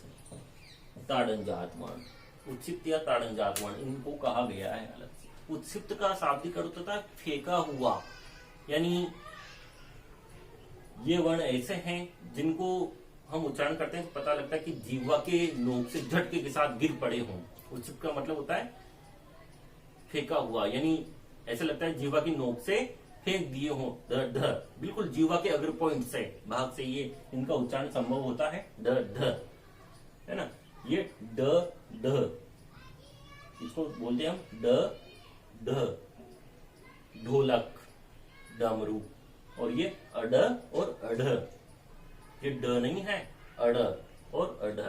वर्ण। उत्क्षिप्त या ताड़न जात वर्ण इनको कहा गया है अलग से। उत्क्षिप्त का शाब्दिक अर्थ होता है फेंका हुआ, यानी ये वर्ण ऐसे हैं जिनको हम उच्चारण करते हैं तो पता लगता है कि जीवा के नोक से झटके के साथ गिर पड़े हों। उच्चित का मतलब होता है फेंका हुआ, यानी ऐसा लगता है जीवा की नोक से फेंक दिए हों। ध ध बिल्कुल जीवा के अग्र पॉइंट से भाग से ये इनका उच्चारण संभव होता है। ध ध है ना, ये ड ढ, इसको बोलते हैं हम ड ढ, ढोलक, डमरू। और ये अड और अढ़, ये ड नहीं है, अड़ और अढ़।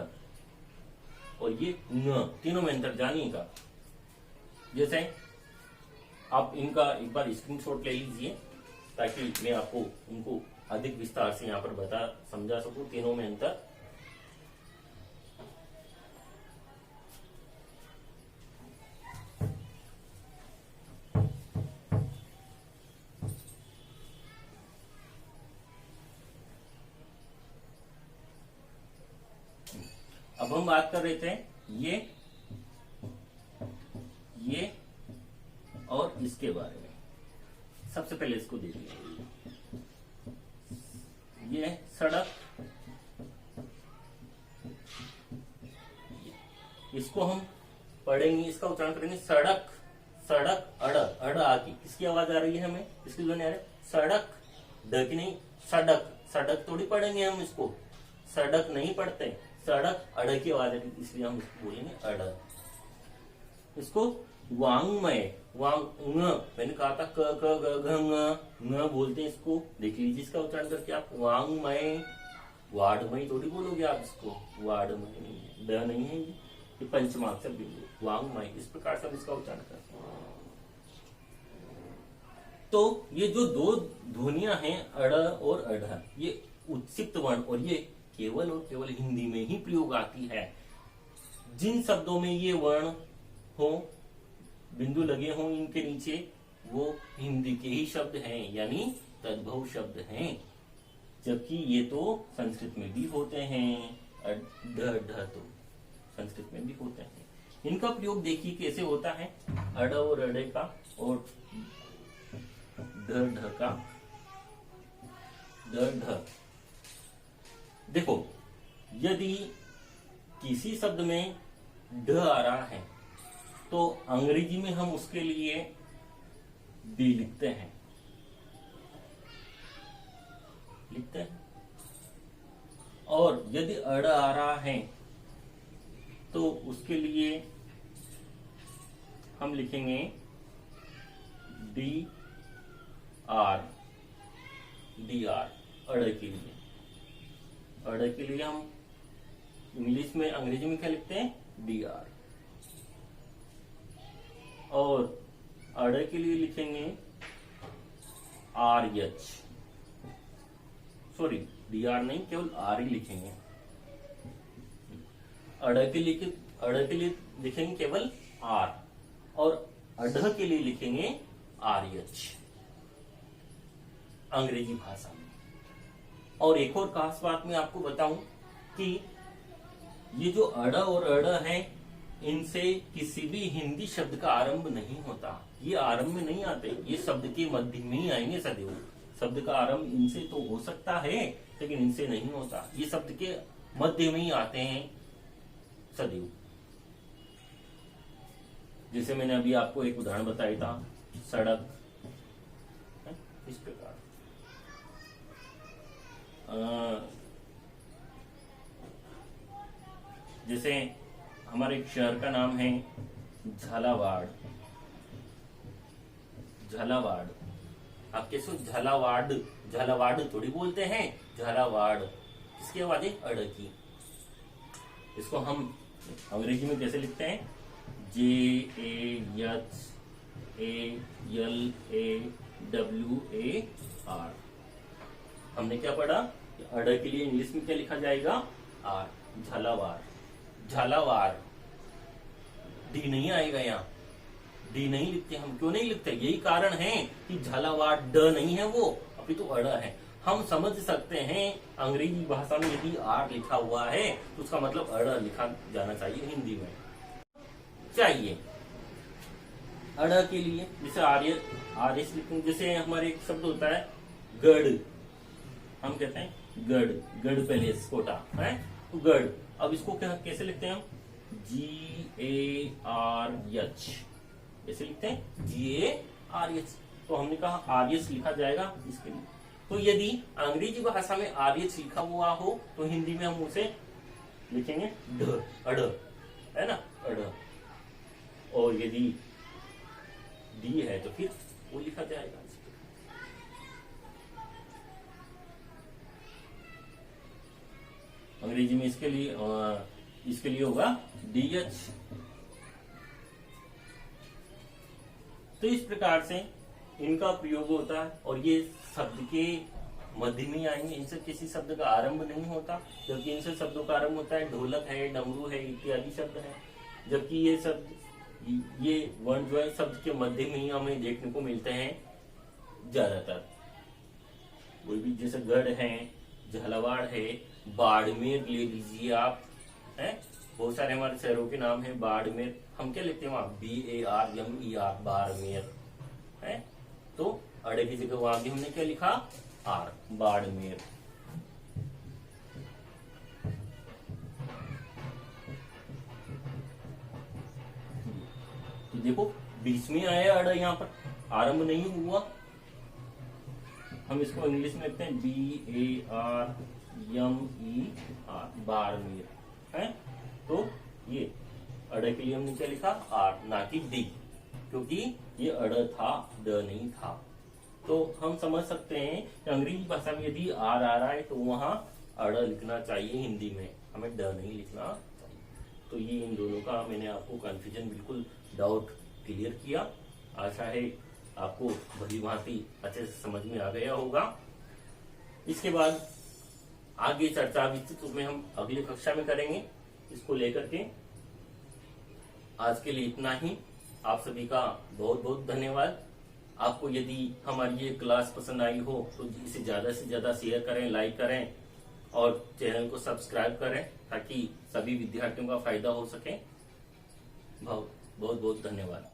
और ये न, तीनों में अंतर जानिएगा। जैसे आप इनका एक बार स्क्रीनशॉट ले लीजिए ताकि मैं आपको उनको अधिक विस्तार से यहाँ पर बता समझा सकूं, तीनों में अंतर। अब हम बात कर रहे थे ये और इसके बारे में। सबसे पहले इसको देखिए, ये सड़क, इसको हम पढ़ेंगे, इसका उच्चारण करेंगे सड़क, सड़क, अड़, अड़ आकी। किसकी आवाज आ रही है हमें, इसकी ध्वनि आ रही है सड़क, ड की नहीं, सड़क, सड़क थोड़ी पढ़ेंगे हम इसको, सड़क नहीं पढ़ते, सड़क, अड़ की आवाज है, इसलिए हम इसको बोलेंगे अड़। इसको वांग्मय, वांग, मैंने कहा था क क ग घ ng बोलते हैं इसको, देख लीजिए इसका उच्चारण करके आप, वांग्मय, वाडमय थोड़ी बोलोगे आप इसको, वाडमय नहीं है, ड नहीं है, ये पंचमाक्षर बिंदु, वांग्मय, इस प्रकार से हम इसका उच्चारण करते हैं। तो ये जो दो ध्वनियां हैं अड़ और अढ़, ये उत्सिप्त वर्ण, और ये केवल और केवल हिंदी में ही प्रयोग आती है। जिन शब्दों में ये वर्ण हो, बिंदु लगे हों इनके नीचे, वो हिंदी के ही शब्द हैं, यानी तद्भव शब्द हैं। जबकि ये तो संस्कृत में भी होते हैं, ढ तो संस्कृत में भी होते हैं। इनका प्रयोग देखिए कैसे होता है, अड़ और अड़े का और ढ का, ढ। देखो, यदि किसी शब्द में ढ आ रहा है तो अंग्रेजी में हम उसके लिए डी लिखते हैं, और यदि अड़ आ रहा है तो उसके लिए हम लिखेंगे डी आर, डी आर, अड़ के लिए। अड़ के लिए हम इंग्लिश में, अंग्रेजी में क्या लिखते हैं, डी आर। और अड़ के लिए लिखेंगे R H, sorry D R नहीं, केवल आर ही लिखेंगे। अड़ के लिए लिखेंगे केवल आर, और अढ़ के लिए लिखेंगे आर एच अंग्रेजी भाषा में। और एक और खास बात मैं आपको बताऊं कि ये जो अड़ और अड़ है, इनसे किसी भी हिंदी शब्द का आरंभ नहीं होता, ये आरंभ में नहीं आते, ये शब्द के मध्य में ही आएंगे सदैव। शब्द का आरंभ इनसे तो हो सकता है लेकिन इनसे नहीं होता, ये शब्द के मध्य में ही आते हैं सदैव। जैसे मैंने अभी आपको एक उदाहरण बताया था, सड़क, इस प्रकार। जैसे हमारे एक शहर का नाम है झालावाड़, झालावाड़, आप कैसे झालावाड़, झालावाड़ थोड़ी बोलते हैं, झालावाड़, किसकी आवाज है, अड़ की। इसको हम अंग्रेजी में कैसे लिखते हैं, JAHALAWAR। हमने क्या पढ़ा, अड़ के लिए इंग्लिश में क्या लिखा जाएगा, आर, झालावाड़, झालावाड़। डी नहीं आएगा यहाँ, डी नहीं लिखते हम। क्यों नहीं लिखते, यही कारण है कि झालावाड़ ड नहीं है वो, अभी तो अड़ है। हम समझ सकते हैं अंग्रेजी भाषा में यदि आर लिखा हुआ है तो उसका मतलब अड़ लिखा जाना चाहिए हिंदी में चाहिए। अड़ के लिए जैसे आर्यस लिखते हैं, जैसे हमारे एक शब्द होता है गढ़, हम कहते हैं गढ़, गढ़ पैलेस कोटा है, तो गढ़। अब इसको कैसे लिखते हैं हम? GARH, ऐसे लिखते हैं GARH। तो हमने कहा आर्यस लिखा जाएगा इसके लिए। तो यदि अंग्रेजी भाषा में आर्यस लिखा हुआ हो तो हिंदी में हम उसे लिखेंगे ढ, अड़, है ना, अड़। और यदि डी है तो फिर वो लिखा जाएगा। अंग्रेजी में इसके लिए होगा DH। तो इस प्रकार से इनका प्रयोग होता है और ये शब्द के मध्य में आएंगे। इनसे किसी शब्द का आरंभ नहीं होता, जबकि इनसे शब्दों का आरंभ होता है। ढोलक है, डमरू है, इत्यादि शब्द है। जबकि ये शब्द, ये वर्ण जो है शब्द के मध्य में ही हमें देखने को मिलते हैं ज्यादातर। कोई भी जैसे गढ़ है, झालावाड़ है, बाड़मेर ले लीजिए आप, है, बहुत सारे हमारे शहरों के नाम है। बाड़मेर हम क्या लिखते हैं वहां? BARMER, बाड़मेर है। तो अड़े की जगह वहां भी हमने क्या लिखा? आर, बाड़मेर। तो देखो बीच में आया अड़, यहाँ पर आरंभ नहीं हुआ। हम इसको इंग्लिश में लिखते हैं BARMER, बाड़मेर है। तो ये अड़ के लिए हमने क्या लिखा? आर, ना कि डी, क्योंकि ये अड़ था, ड नहीं था। तो हम समझ सकते हैं कि अंग्रेजी भाषा में यदि आर आ रहा है तो वहां अड़ लिखना चाहिए, हिंदी में हमें ड नहीं लिखना चाहिए। तो ये इन दोनों का मैंने आपको कंफ्यूजन, बिल्कुल डाउट क्लियर किया। आशा है आपको भली भांति अच्छे से समझ में आ गया होगा। इसके बाद आगे चर्चा विस्तृत में हम अगली कक्षा में करेंगे इसको लेकर के। आज के लिए इतना ही। आप सभी का बहुत बहुत धन्यवाद। आपको यदि हमारी ये क्लास पसंद आई हो तो इसे ज्यादा से ज्यादा शेयर करें, लाइक करें और चैनल को सब्सक्राइब करें ताकि सभी विद्यार्थियों का फायदा हो सके। बहुत बहुत धन्यवाद।